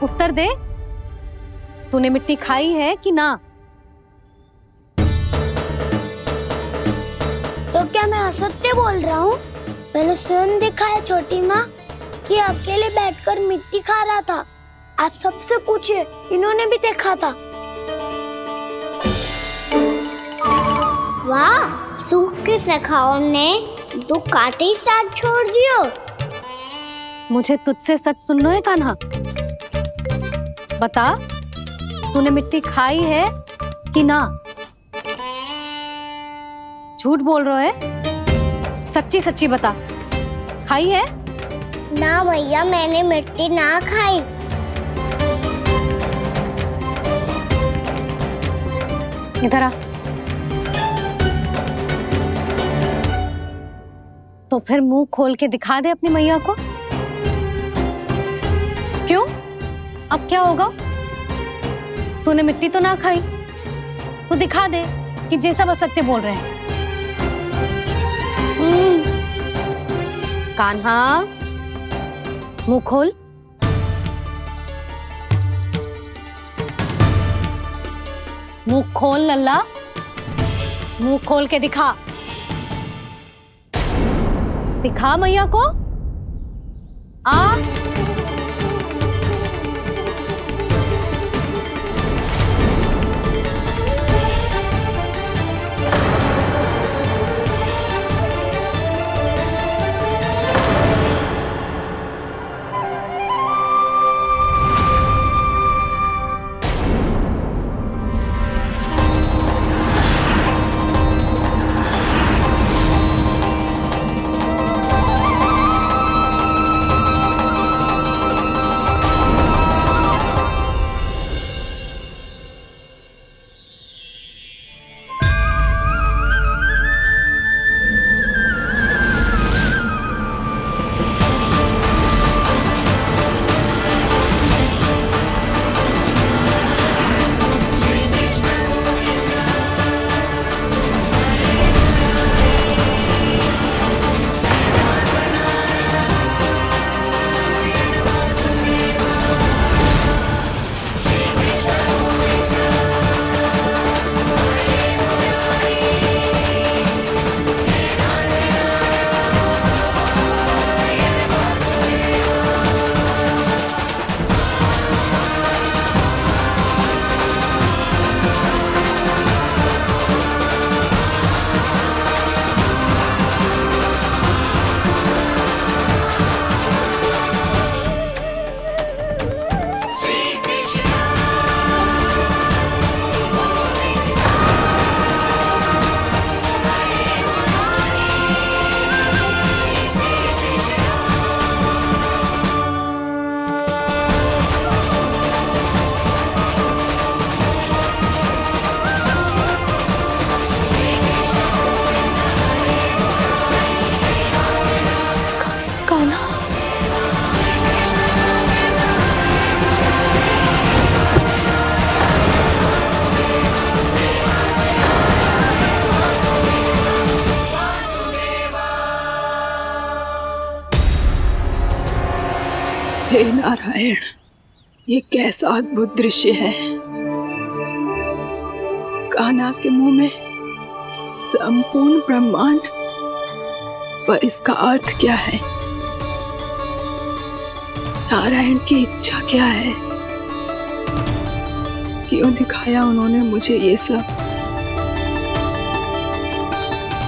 उत्तर दे। तूने मिट्टी खाई है कि ना? तो क्या मैं असत्य बोल रहा हूँ? मैंने स्वयं देखा है छोटी माँ कि अकेले बैठकर मिट्टी खा रहा था। आप सबसे पूछिए, इन्होंने भी देखा था। वाह, सूख के सखाओं ने दो कांटे ही साथ छोड़ दियो। मुझे तुझसे सच सुनना है कान्हा। बता, तूने मिट्टी खाई है कि ना? झूठ बोल रहा है, सच्ची सच्ची बता, खाई है? ना भैया, मैंने मिट्टी ना खाई। इधर आ। तो फिर मुंह खोल के दिखा दे अपनी मैया को। क्यों? अब क्या होगा? तूने मिट्टी तो ना खाई, तो दिखा दे कि जैसा बस सत्य बोल रहे हैं। कान्हा, मुंह खोल। मुंह खोल लल्ला, मुंह खोल के दिखा। दिखा मैया को। आ हे नारायण, ये कैसा अद्भुत दृश्य है। कान्हा के मुंह में संपूर्ण ब्रह्मांड, पर इसका अर्थ क्या है? नारायण की इच्छा क्या है? क्यों दिखाया उन्होंने मुझे ये सब?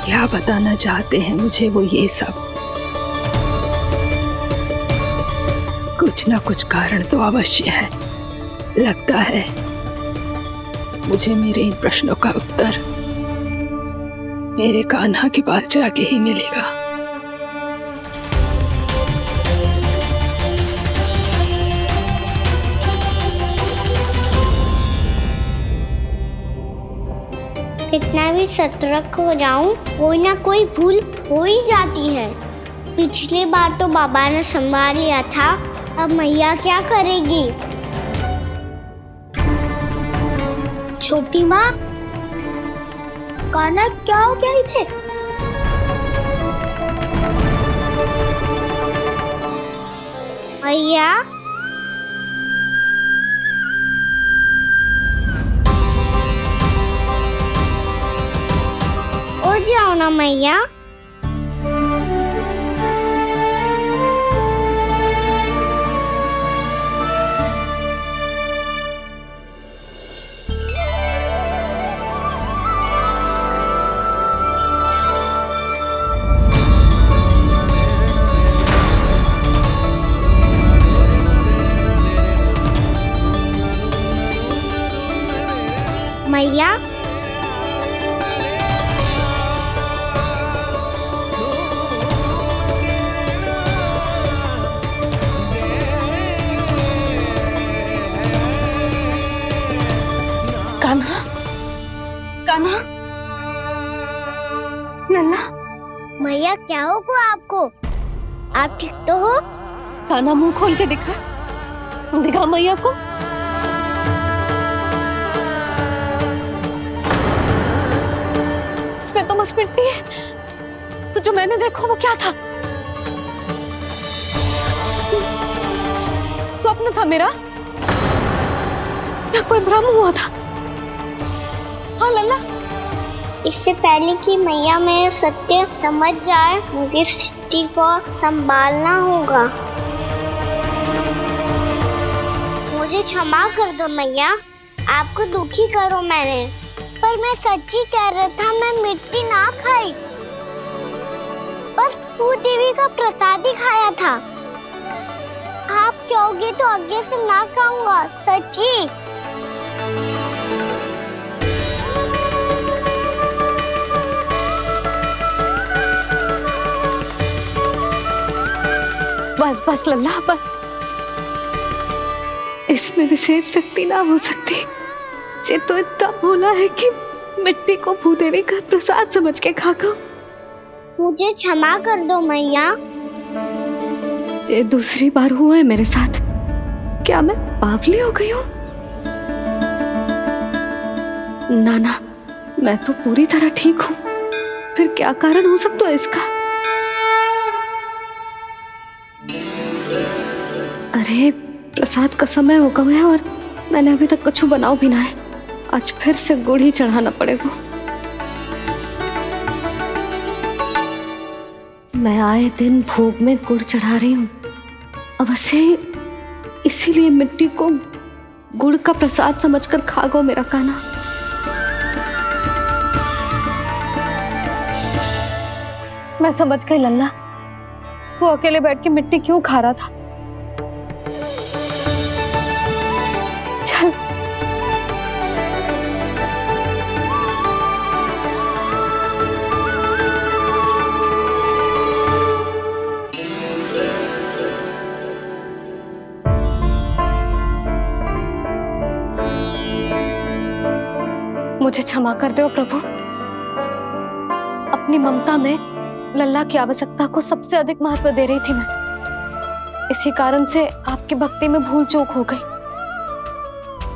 क्या बताना चाहते हैं मुझे वो ये सब? कुछ ना कुछ कारण तो अवश्य है। लगता है मुझे मेरे इन प्रश्नों का उत्तर मेरे कान्हा के पास जाके ही मिलेगा। कितना भी सतर्क हो जाऊं, कोई ना कोई भूल हो ही जाती है। पिछली बार तो बाबा ने संभाल लिया था, अब मैया क्या करेगी? छोटी माँ, कान्हा क्या हो गया इधर? मैया, उठ जाओ ना मैया। मैया, कान्हा, कान्हा, लल्ला। मैया क्या होगा आपको? आप ठीक तो हो? कान्हा, मुंह खोल के दिखा, दिखा मैया को। इसमें तो बस मिट्टी है, तो जो मैंने देखा वो क्या था? स्वप्न था मेरा या कोई भ्रम हुआ था? हाँ लल्ला, इससे पहले कि मैया मेरे सत्य समझ जाए, मुझे स्थिति को संभालना होगा। मुझे क्षमा कर दो मैया, आपको दुखी करो मैंने, पर मैं सच्ची कह रहा था। मैं मिट्टी ना खाई, बस तू देवी का प्रसाद ही खाया था। आप कहोगे तो आगे से ना खाऊंगा, सच्ची। बस बस लल्ला, बस। इसमें विशेष शक्ति ना हो सकती। ये तो इतना भोला है कि मिट्टी को भूदेवी का प्रसाद समझ के खा गो। मुझे क्षमा कर दो मैया। ये दूसरी बार हुआ है मेरे साथ। क्या मैं बावली हो गई हूँ? ना ना, मैं तो पूरी तरह ठीक हूँ। फिर क्या कारण हो सकता है इसका? अरे प्रसाद का समय हो गया है और मैंने अभी तक कुछ बनाओ भी ना है। आज फिर से गुड़ ही चढ़ाना पड़ेगा। मैं आए दिन भोग में गुड़ चढ़ा रही हूँ, अवश्य इसीलिए मिट्टी को गुड़ का प्रसाद समझकर खा गो मेरा कान्हा। मैं समझ गई लल्ला, वो अकेले बैठ के मिट्टी क्यों खा रहा था। चल मुझे क्षमा कर दो प्रभु। अपनी ममता में लल्ला की आवश्यकता को सबसे अधिक महत्व दे रही थी मैं। इसी कारण से आपकी भक्ति में भूल चूक हो गई।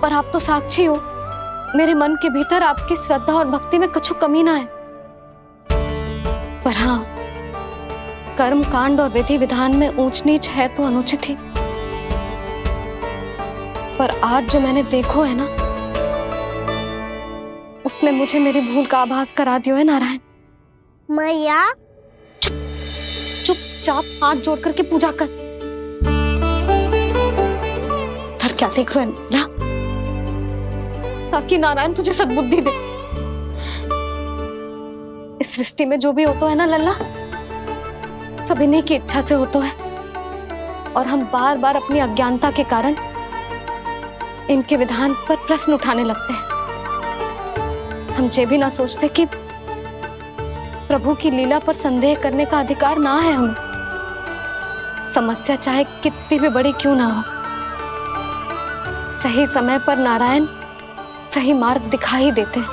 पर आप तो साक्षी हो, मेरे मन के भीतर आपकी श्रद्धा और भक्ति में कुछ कमी ना है। पर हाँ, कर्म कांड और विधि विधान में ऊंच नीच है तो अनुचित ही। पर आज जो मैंने देखो है ना, उसने मुझे मेरी भूल का आभास करा दिया है नारायण। मैया चुपचाप हाथ जोड़ करके पूजा कर। सर क्या देख रहे हो ना, ताकि नारायण तुझे सद्बुद्धि दे। इस सृष्टि में जो भी होता है ना लल्ला, सब इन्हीं की इच्छा से होता है, और हम बार बार अपनी अज्ञानता के कारण इनके विधान पर प्रश्न उठाने लगते हैं। हम ये भी ना सोचते कि प्रभु की लीला पर संदेह करने का अधिकार ना है हमें। समस्या चाहे कितनी भी बड़ी क्यों ना हो, सही समय पर नारायण सही मार्ग दिखा ही देते हैं,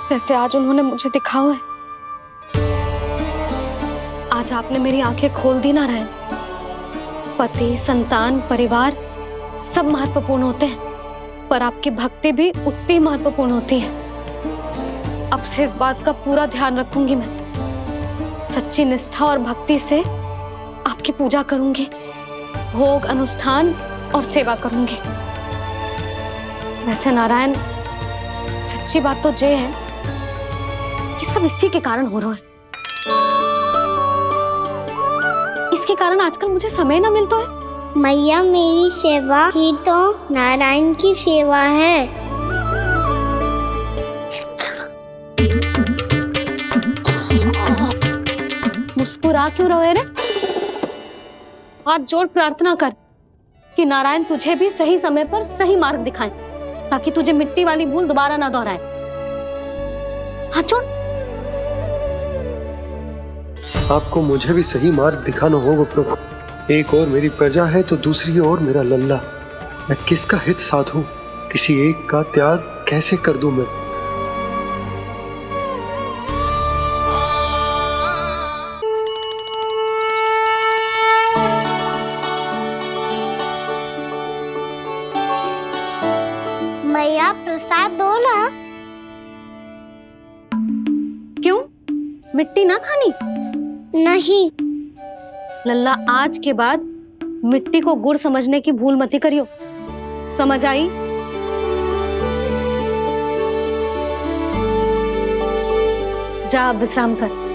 जैसे आज उन्होंने मुझे दिखाओ है। आज आपने मेरी आंखें खोल दी नारायण। पति, संतान, परिवार सब महत्वपूर्ण होते हैं, पर आपकी भक्ति भी उतनी महत्वपूर्ण होती है। अब से इस बात का पूरा ध्यान रखूंगी मैं। सच्ची निष्ठा और भक्ति से आपकी पूजा करूंगी, भोग, अनुष्ठान और सेवा करूंगी। वैसे नारायण, सच्ची बात तो ये है कि सब इसी के कारण हो रहा है। इसके कारण आजकल मुझे समय ना मिलता है। मैया, मेरी सेवा ही तो नारायण की सेवा है। मुस्कुरा क्यों रहे रे? हाथ जोड़ प्रार्थना कर कि नारायण तुझे भी सही समय पर सही मार्ग दिखाएं, ताकि तुझे मिट्टी वाली भूल दोबारा ना दोहराए। हाथ जोड़। आपको मुझे भी सही मार्ग दिखाना होगा प्रभु। एक और मेरी प्रजा है तो दूसरी ओर मेरा लल्ला। मैं किसका हित साधूं? किसी एक का त्याग कैसे कर दूं मैं? मैया, प्रसाद दो ना। क्यों? मिट्टी ना खानी? नहीं। लल्ला, आज के बाद मिट्टी को गुड़ समझने की भूल मत करियो। समझ आई? जा विश्राम कर।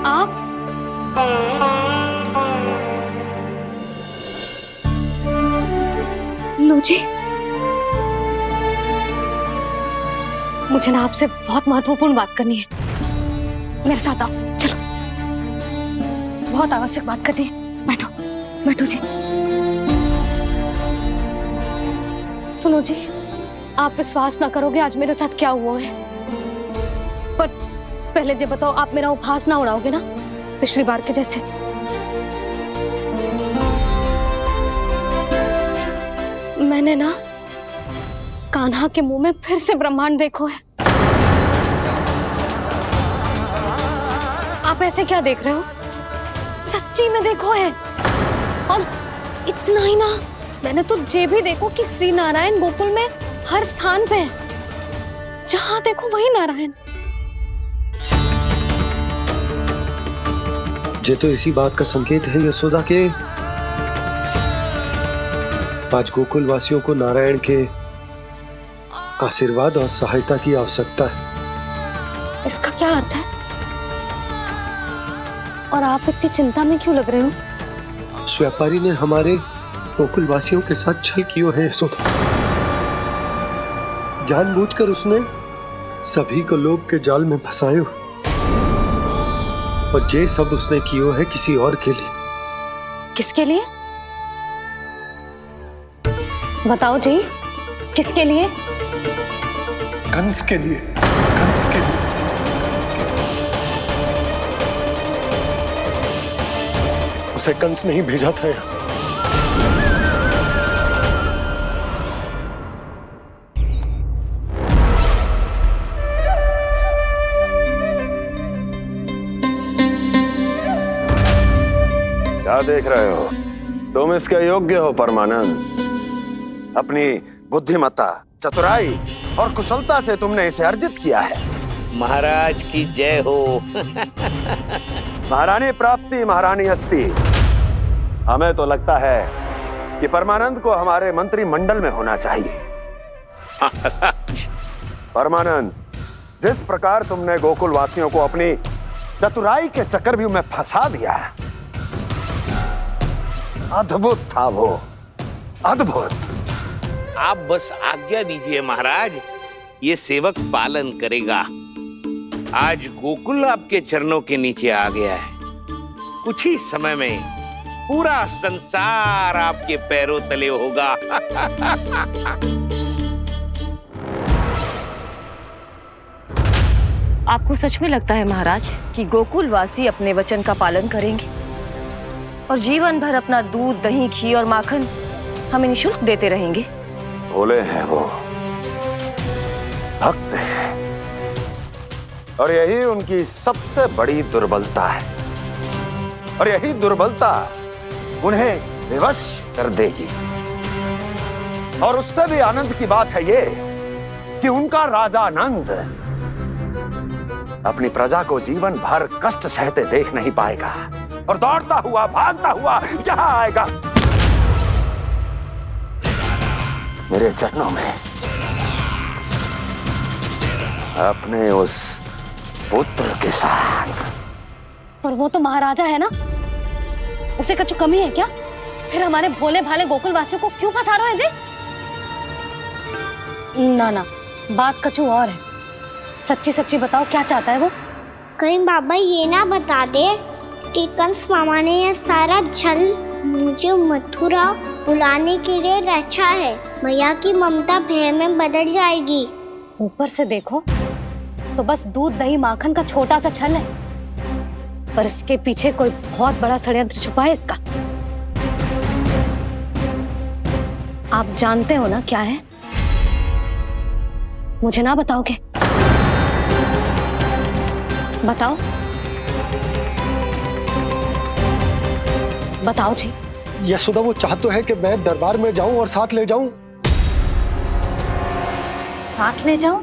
आप लो जी, मुझे ना आपसे बहुत महत्वपूर्ण बात करनी है। मेरे साथ आओ, चलो। बहुत आवश्यक बात करनी है। बैठो, बैठो जी। सुनो जी, आप विश्वास ना करोगे आज मेरे साथ क्या हुआ है। पर पहले ये बताओ, आप मेरा उपहास ना उड़ाओगे ना, पिछली बार के जैसे? मैंने ना कान्हा के मुंह में फिर से ब्रह्मांड देखो है। आप ऐसे क्या देख रहे हो? सच्ची में देखो है। और इतना ही ना, मैंने तो ये भी देखो कि श्री नारायण गोकुल में हर स्थान पे है। जहां देखो वही नारायण। ये तो इसी बात का संकेत है यशोदा के आज गोकुल वासियों को नारायण के आशीर्वाद और सहायता की आवश्यकता है। इसका क्या अर्थ है? और आप इतनी चिंता में क्यों लग रहे हो? उस व्यापारी ने हमारे गोकुल वासियों के साथ छल किया है यशोदा। जानबूझकर उसने सभी को लोभ के जाल में फंसायो, और ये सब उसने किया है किसी और के लिए। किसके लिए? बताओ जी, किसके लिए? कंस के लिए। कंस के लिए। उसे कंस नहीं भेजा था यहाँ। क्या देख रहे हो? तुम इसके योग्य हो परमानंद। अपनी बुद्धिमत्ता, चतुराई और कुशलता से तुमने इसे अर्जित किया है। महाराज की जय हो। महारानी प्राप्ति, महारानी अस्ति। हमें तो लगता है कि परमानंद को हमारे मंत्रिमंडल में होना चाहिए। परमानंद, जिस प्रकार तुमने गोकुल वासियों को अपनी चतुराई के चक्रव्यूह में फंसा दिया, अद्भुत था वो, अद्भुत। आप बस आज्ञा दीजिए महाराज, ये सेवक पालन करेगा। आज गोकुल आपके चरणों के नीचे आ गया है। कुछ ही समय में पूरा संसार आपके पैरों तले होगा। आपको सच में लगता है महाराज कि गोकुलवासी अपने वचन का पालन करेंगे और जीवन भर अपना दूध, दही, घी और माखन हमें निःशुल्क देते रहेंगे? भोले हैं वो, भक्त हैं, और यही उनकी सबसे बड़ी दुर्बलता है। और यही दुर्बलता उन्हें विवश कर देगी। और उससे भी आनंद की बात है ये कि उनका राजा नंद अपनी प्रजा को जीवन भर कष्ट सहते देख नहीं पाएगा और दौड़ता हुआ, भागता हुआ यहाँ आएगा मेरे चरणों में, अपने उस पुत्र के साथ। पर वो तो महाराजा है ना, उसे कुछ कमी है क्या? फिर हमारे भोले भाले गोकुल वासियों को क्यों फंसा रहे हैं जी? ना ना, बात कछु और है। सच्ची सच्ची बताओ, क्या चाहता है वो? कहीं बाबा ये ना बता दे कि कंस मामा ने यह सारा छल मुझे मथुरा बुलाने के लिए रचा है। मैया की ममता भय में बदल जाएगी। ऊपर से देखो तो बस दूध, दही, माखन का छोटा सा छल है, पर इसके पीछे कोई बहुत बड़ा षड्यंत्र छुपा है इसका। आप जानते हो ना क्या है? मुझे ना बताओगे? बताओ बताओ जी। यशोदा, वो चाहता तो है कि मैं दरबार में जाऊं और साथ ले जाऊं। साथ ले जाऊं?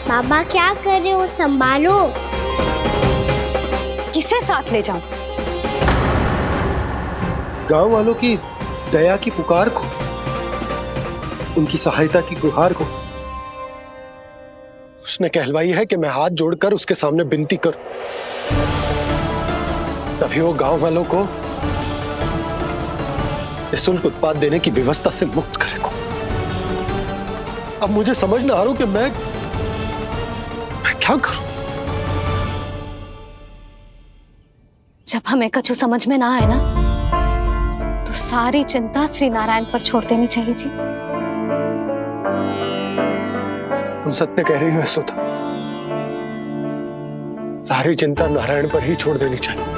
बाबा क्या कर रहे हो, संभालो। किसे साथ ले जाऊं? गांव वालों की दया की पुकार को, उनकी सहायता की गुहार को। उसने कहलवाई है कि मैं हाथ जोड़कर उसके सामने विनती करूं, तभी वो गांव वालों को निःशुल्क उत्पाद देने की व्यवस्था से मुक्त करेगा। अब मुझे समझ ना आ रहा कि मैं क्या करूं। जब हमें कछु समझ में ना आए ना, तो सारी चिंता श्री नारायण पर छोड़ देनी चाहिए जी। तुम सत्य कह रही हो यशोदा, सारी चिंता नारायण पर ही छोड़ देनी चाहिए।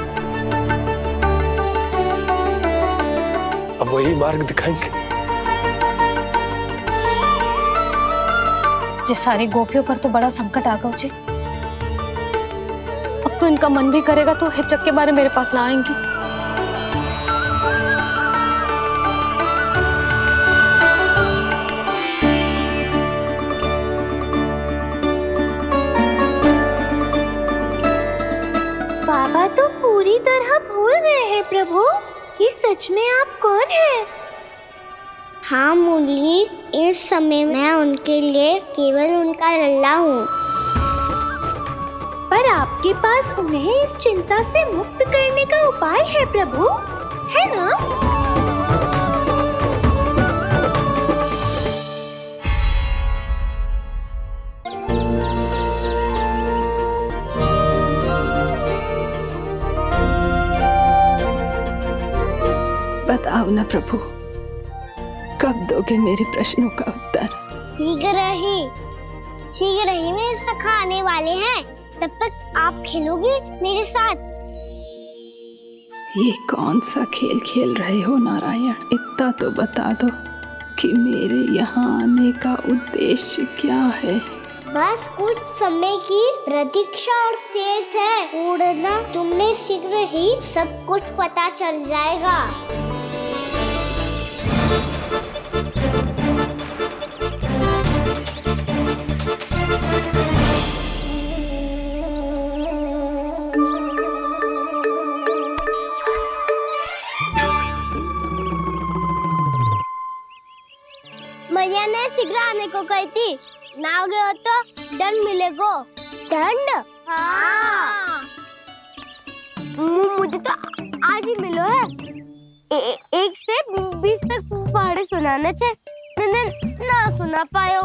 अब वही मार्ग दिखाएंगे। जिस सारी गोपियों पर तो बड़ा संकट आ गया जी। अब तो इनका मन भी करेगा तो हिचक के बारे मेरे पास ना आएंगी। बाबा तो पूरी तरह भूल गए हैं प्रभु, ये सच में आप कौन हैं? हाँ मुरली, इस समय मैं उनके लिए केवल उनका लल्ला हूँ। पर आपके पास उन्हें इस चिंता से मुक्त करने का उपाय है प्रभु, है ना? बताओ ना प्रभु, कब दोगे मेरे प्रश्नों का उत्तर? शीघ्र ही मेरे सखा आने वाले हैं, तब तक आप खेलोगे मेरे साथ। ये कौन सा खेल खेल रहे हो नारायण? इतना तो बता दो कि मेरे यहाँ आने का उद्देश्य क्या है? बस कुछ समय की प्रतीक्षा और शेष है। उड़ना, तुमने शीघ्र ही सब कुछ पता चल जाएगा। शीघ्र आने को कही थी, ना हो गए हो तो दंड मिलेगा। दंड? हाँ। मुझे तो आज ही मिलो है। 1 से 20 तक पहाड़े सुनाने थे, ना सुना पायो।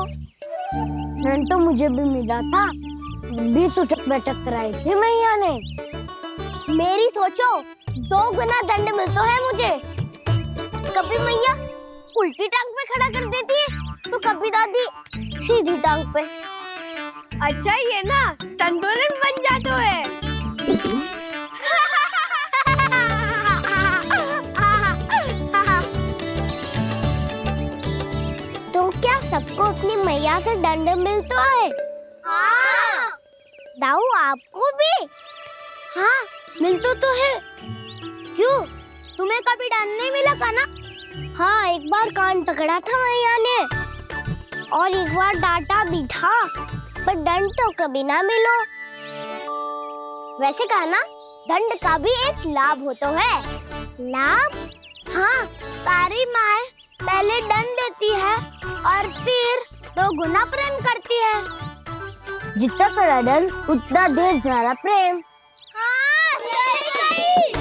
दंड तो मुझे भी मिला था, 20 उठक बैठक कराई थी मैया ने। मेरी सोचो, 2 गुना दंड मिलता है मुझे। कभी मैया उल्टी टांग पे खड़ा कर देती है, तो कभी दादी सीधी टांग पे। अच्छा ये ना संतुलन बन जाता है। तो क्या सबको अपनी मैया से दंड मिलता है? हाँ। दाऊ आपको भी? हाँ मिलता तो है। क्यों, तुम्हें कभी दंड नहीं मिला था ना? हाँ, एक बार कान पकड़ा था मैया ने और एक बार डांटा भी था, पर दंड तो कभी ना मिलो। वैसे कहा ना, दंड का भी एक लाभ होता है। लाभ? हाँ, सारी माँ पहले दंड देती है और फिर 2 गुना प्रेम करती है। जितना बड़ा दंड उतना ढेर सारा प्रेम। हाँ, सही।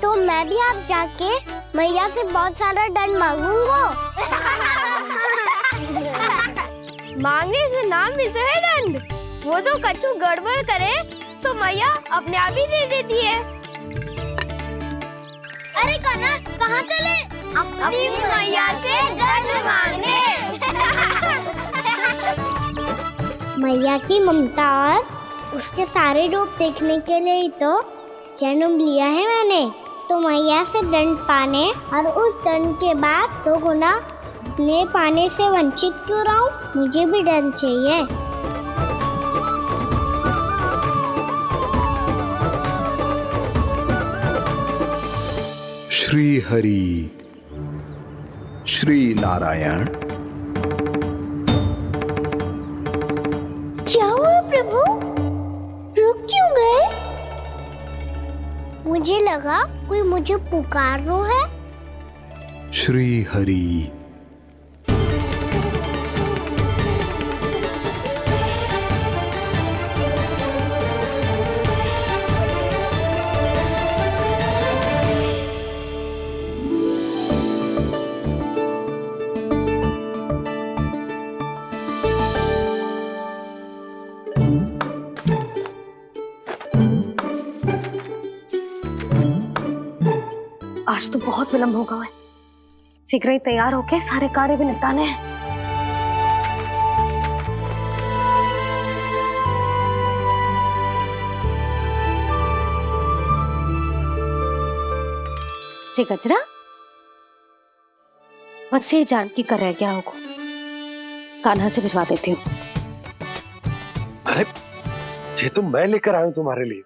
तो मैं भी आप जाके मैया से बहुत सारा दंड मांगूंगा। मांगने से ना मिलता है दंड, वो तो कछु गड़बड़ करे तो मैया अपने आप ही दे देती है। अरे कान्हा, कहाँ चले? अपनी मैया से दंड मांगने। मैया की ममता और उसके सारे रूप देखने के लिए ही तो जन्म लिया है मैंने। तो मैया से दंड पाने और उस दंड के बाद 2 गुना स्नेह पाने से वंचित क्यों रहूं? मुझे भी दंड चाहिए। श्री हरि, श्री नारायण। क्या हुआ प्रभु? रुक क्यों गए? मुझे लगा कोई मुझे पुकार रहा है। श्री हरि। आज तो बहुत विलंब होगा है, शीघ्र ही तैयार होके सारे कार्य भी निपटाने हैं। जी गजरा, बस ये जान की कर रह गया होगा, कान्हा से भिजवा देती हूँ। अरे ये तो मैं लेकर आया हूँ तुम्हारे लिए।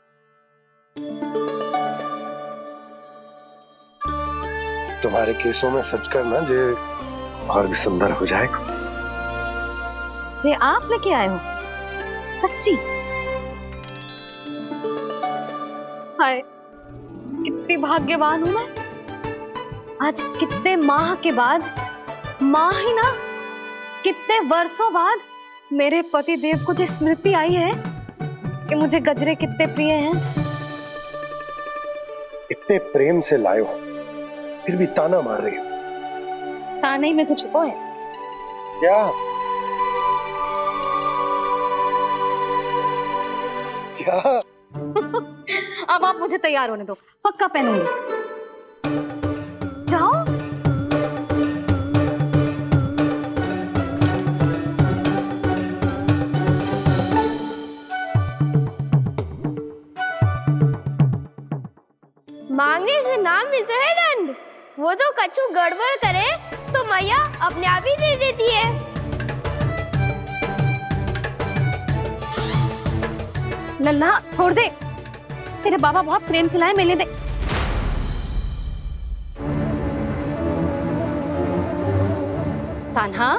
तुम्हारे केसों में सच करना जे और भी सुंदर हो जाएगा। जे आप लेके आए हो? सच्ची? हाय, कितनी भाग्यवान हूं मैं। आज कितने माह के बाद, माह ही ना, कितने वर्षों बाद मेरे पति देव को जो स्मृति आई है कि मुझे गजरे कितने प्रिय हैं। इतने प्रेम से लाए हो, फिर भी ताना मार रही हो। ताने ही में कुछ छुपो है क्या? क्या? अब आप मुझे तैयार होने दो, पक्का पहनूंगी। जाओ। मांगने से ना मिलता है दंड, वो तो कछु गड़बड़ करे तो मैया अपने आप ही दे देती है। नन्हा छोड़ दे, तेरे बाबा बहुत प्रेम से लाए, मिलने दे। कान्हा,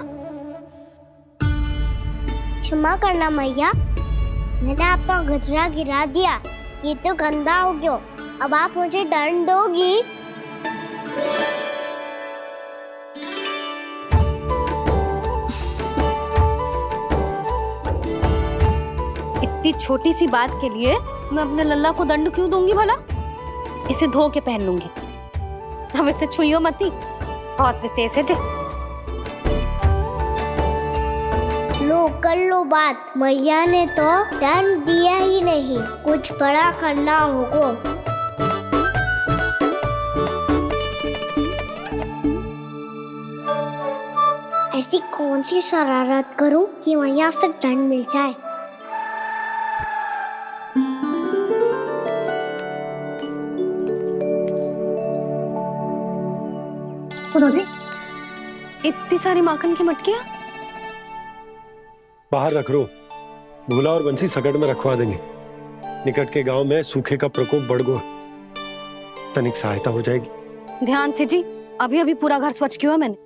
क्षमा करना मैया, मैंने आपका गजरा गिरा दिया, ये तो गंदा हो गया। अब आप मुझे दंड दोगी? इतनी छोटी सी बात के लिए मैं अपने लल्ला को दंड क्यों दूंगी भला? इसे धो के पहन लूंगी। अब इसे छुइयो मती, बहुत विशेष है जी। लो कर लो बात, मैया ने तो दंड दिया ही नहीं, कुछ बड़ा करना होगा। ऐसी कौन सी शरारत करूं कि मैया से दंड मिल जाए। सुनो जी, इतनी सारी माखन की मटकियां बाहर रख रो, भूला और बंसी सकट में रखवा देंगे। निकट के गांव में सूखे का प्रकोप बढ़ गया, तनिक सहायता हो जाएगी। ध्यान से जी, अभी अभी पूरा घर स्वच्छ किया मैंने।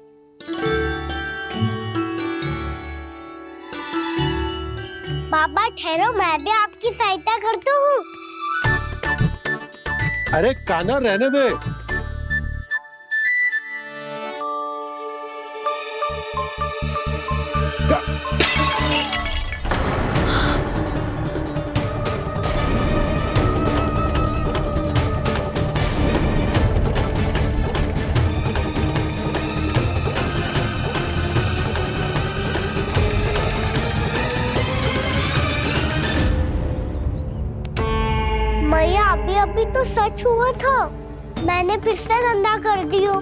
पापा ठहरो, मैं भी आपकी सहायता करता हूँ। अरे कान्हा रहने दे। मैया अभी तो सच हुआ था, मैंने फिर से गंदा कर दियो।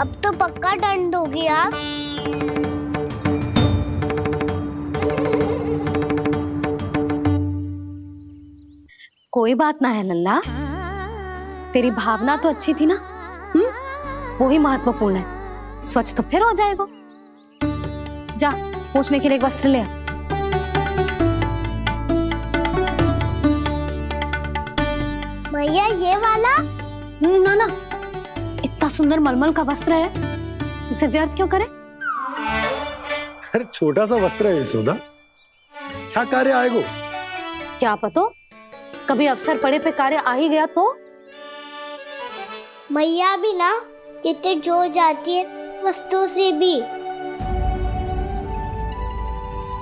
अब तो पक्का दंड दोगी आप। कोई बात ना है लल्ला, तेरी भावना तो अच्छी थी ना, वो ही महत्वपूर्ण है। स्वच्छ तो फिर हो जाएगा। जा पोंछने के लिए एक वस्त्र ले आ। भैया ये वाला? ना ना, इतना सुंदर मलमल का वस्त्र है, उसे व्यर्थ क्यों करे? अरे छोटा सा वस्त्र है यशोदा, क्या कार्य आएगा? क्या पता, कभी अवसर पड़े पे कार्य आ ही गया तो? मैया भी ना कितने जो जाती है वस्तुओं से भी।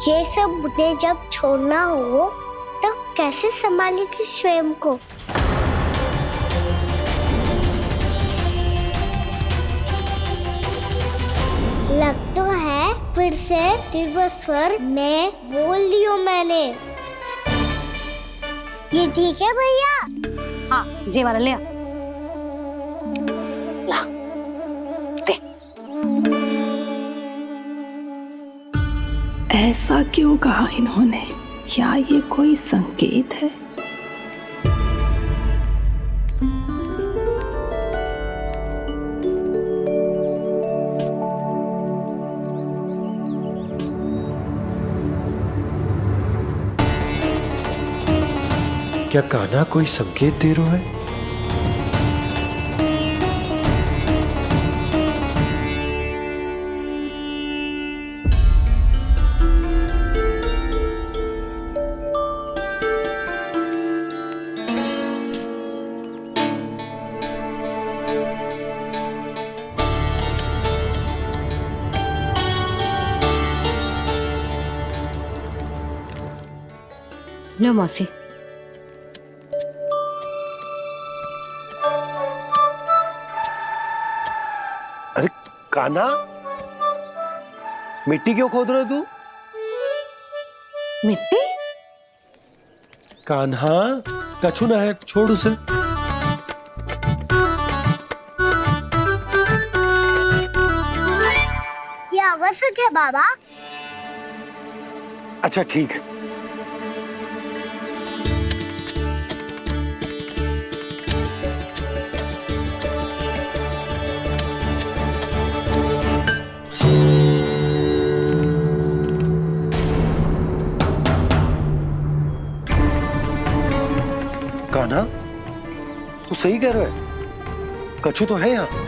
ये सब उन्हें जब छोड़ना हो तो कैसे संभालेगी स्वयं को? लग तो है फिर से तिरस्वर में बोल दियो मैंने। ये ठीक है भैया? हाँ, ये वाला ले आ। ला, दे। ऐसा क्यों कहा इन्होंने? क्या ये कोई संकेत है? क्या कान्हा कोई संकेत दे रहा है? लो मौसी। अरे कान्हा, मिट्टी क्यों खोद रहे तू? मिट्टी? कान्हा, कछु ना है, छोड़ उसे। ये आवश्यक है बाबा। अच्छा ठीक है। कान्हा, तू सही कह रहा है, कछु तो है यहाँ।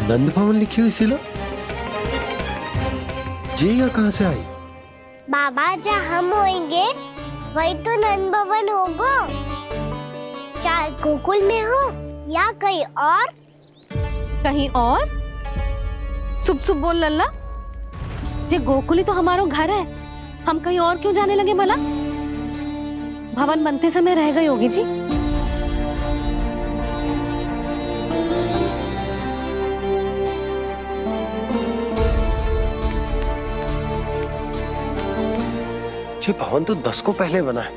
नंद भवन लिखी हुई सिला जी यहाँ कहाँ से आई? बाबा जहाँ हम होंगे वही तो नंद भवन होगा। चाहे गोकुल में हो या कहीं और। कहीं और? सुब सुब बोल लल्ला। जे गोकुल ही तो हमारा घर है, हम कहीं और क्यों जाने लगे भला? भवन बनते समय रह गई होगी जी। ये भवन तो 10 को पहले बना है,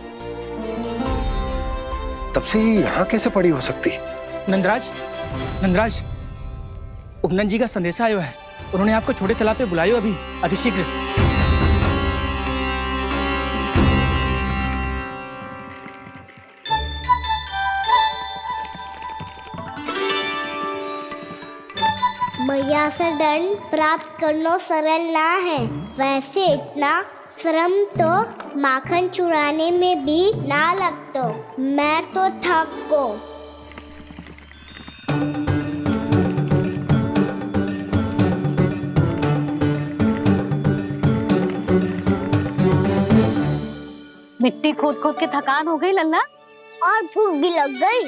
तब से ही यहाँ कैसे पड़ी हो सकती? नंदराज, नंदराज, उपनंद जी का संदेशा आयो है। उन्होंने आपको छोटे तालाब पे बुलायो अभी अतिशीघ्र। मैया से दंड प्राप्त करना सरल ना है। वैसे इतना श्रम तो माखन चुराने में भी ना लगतो। मैं तो थक को। मिट्टी खोद खोद के थकान हो गई लल्ला, और भूख भी लग गई।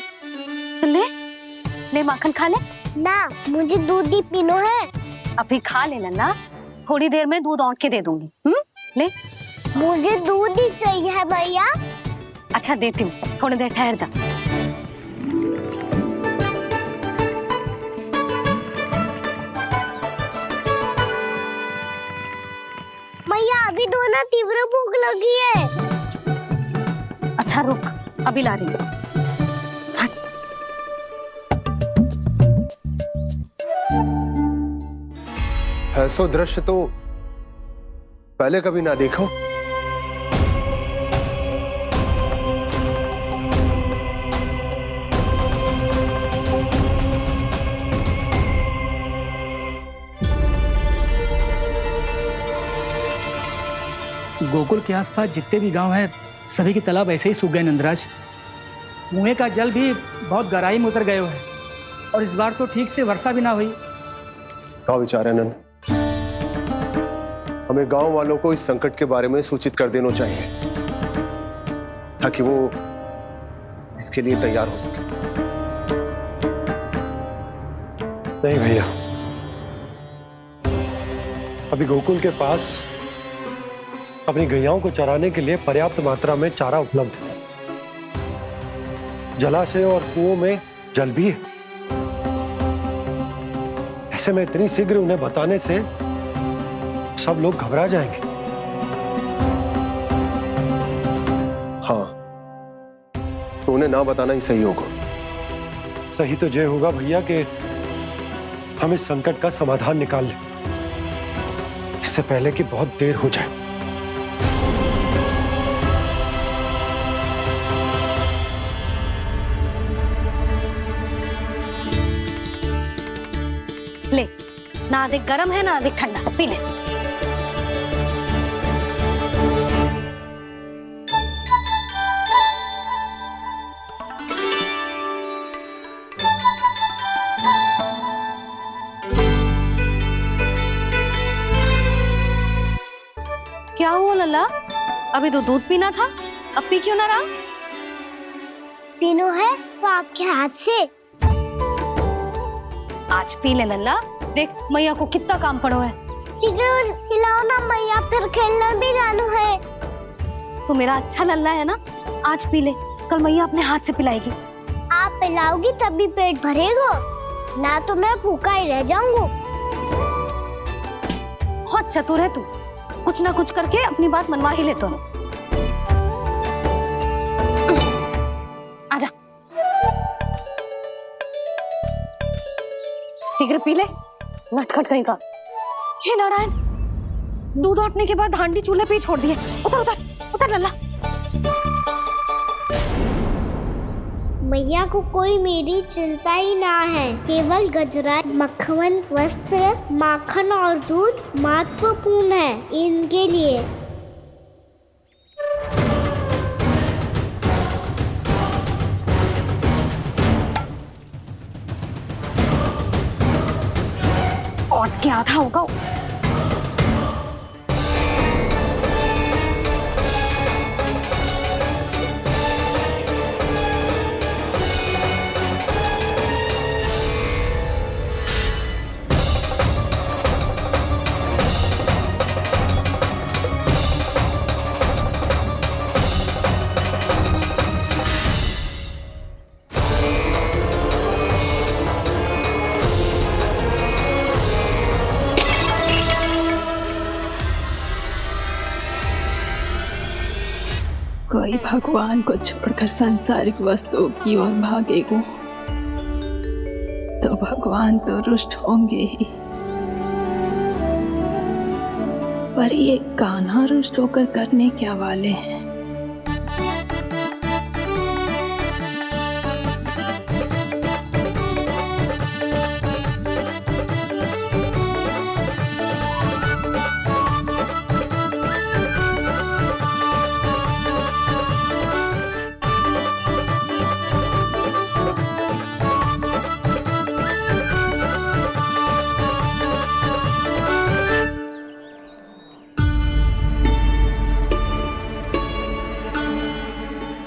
तो ले माखन खा ले। ना, मुझे दूध ही पीना है। अभी खा ले लल्ला, थोड़ी देर में दूध औंट के दे दूंगी। ले। मुझे दूध ही चाहिए है भैया। अच्छा देती हूँ, थोड़ी देर ठहर जा। मैया अभी तो ना तीव्र भूख लगी है। अच्छा रुक, अभी ला रही हूँ। ऐसा दृश्य तो पहले कभी ना देखो। गोकुल के आसपास जितने भी गांव हैं, सभी के तालाब ऐसे ही सूख गए नंदराज। कुएं का जल भी बहुत गहराई में उतर गए है, और इस बार तो ठीक से वर्षा भी ना हुई। क्या विचार है नंद? हमें गांव वालों को इस संकट के बारे में सूचित कर देना चाहिए, ताकि वो इसके लिए तैयार हो सके। नहीं भैया, अभी गोकुल के पास अपनी गैयाओं को चराने के लिए पर्याप्त मात्रा में चारा उपलब्ध है। जलाशय और कुओं में जल भी है। ऐसे में इतनी शीघ्र उन्हें बताने से सब लोग घबरा जाएंगे। हाँ, तो उन्हें ना बताना ही सही होगा। सही तो ये होगा भैया कि हम इस संकट का समाधान निकाल लें, इससे पहले कि बहुत देर हो जाए। ले, ना अधिक गर्म है ना अधिक ठंडा, पी ले। क्या हुआ लल्ला? अभी तो दूध पीना था, अब पी क्यों ना रहा? पीनो है तो आपके हाथ से। आज पी ले लल्ला, देख मैया को कितना काम पड़ो है। शीघ्र पिलाओ ना मैया, फिर खेलना भी जानो है। तू मेरा अच्छा लल्ला है ना, आज पी ले, कल मैया अपने हाथ से पिलाएगी। आप पिलाओगी तभी पेट भरेगा, ना तो मैं भूखा ही रह जाऊंगा। बहुत चतुर है तू, कुछ ना कुछ करके अपनी बात मनवा ही लेता है। आजा, शीघ्र पी ले, नटखट कहीं का। हे नारायण, दूध औटने के बाद हांडी चूल्हे पे ही छोड़ दिए। उतर उतर उतर लल्ला। मैया को कोई मेरी चिंता ही ना है। केवल गजरा, मक्खन, वस्त्र, माखन और दूध महत्वपूर्ण है इनके लिए। और क्या था होगा? कोई भगवान को छोड़कर सांसारिक वस्तुओं की ओर भागेगा तो भगवान तो रुष्ट होंगे ही, पर ये कान्हा रुष्ट होकर करने क्या वाले हैं?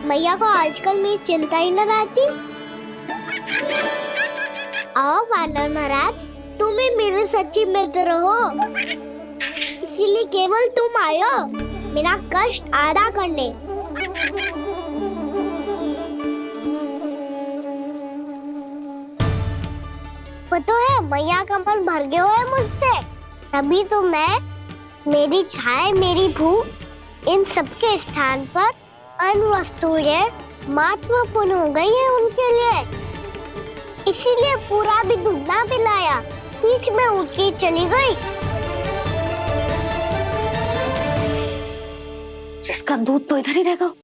मैया को आजकल मेरी चिंता ही न रहती। आओ वानर महाराज, तुम ही मेरे सच्ची मित्र हो, इसीलिए केवल तुम आयो मेरा कष्ट आधा करने। वो तो है मैया का मन भर गया है मुझसे, तभी तो मैं, मेरी छाया, मेरी भूख, इन सबके स्थान पर अन्य वस्तुएं महत्वपूर्ण हो गई है उनके लिए। इसीलिए पूरा भी दूध ना पिलाया, बीच में उठ के चली गई। जिसका दूध तो इधर ही रहेगा।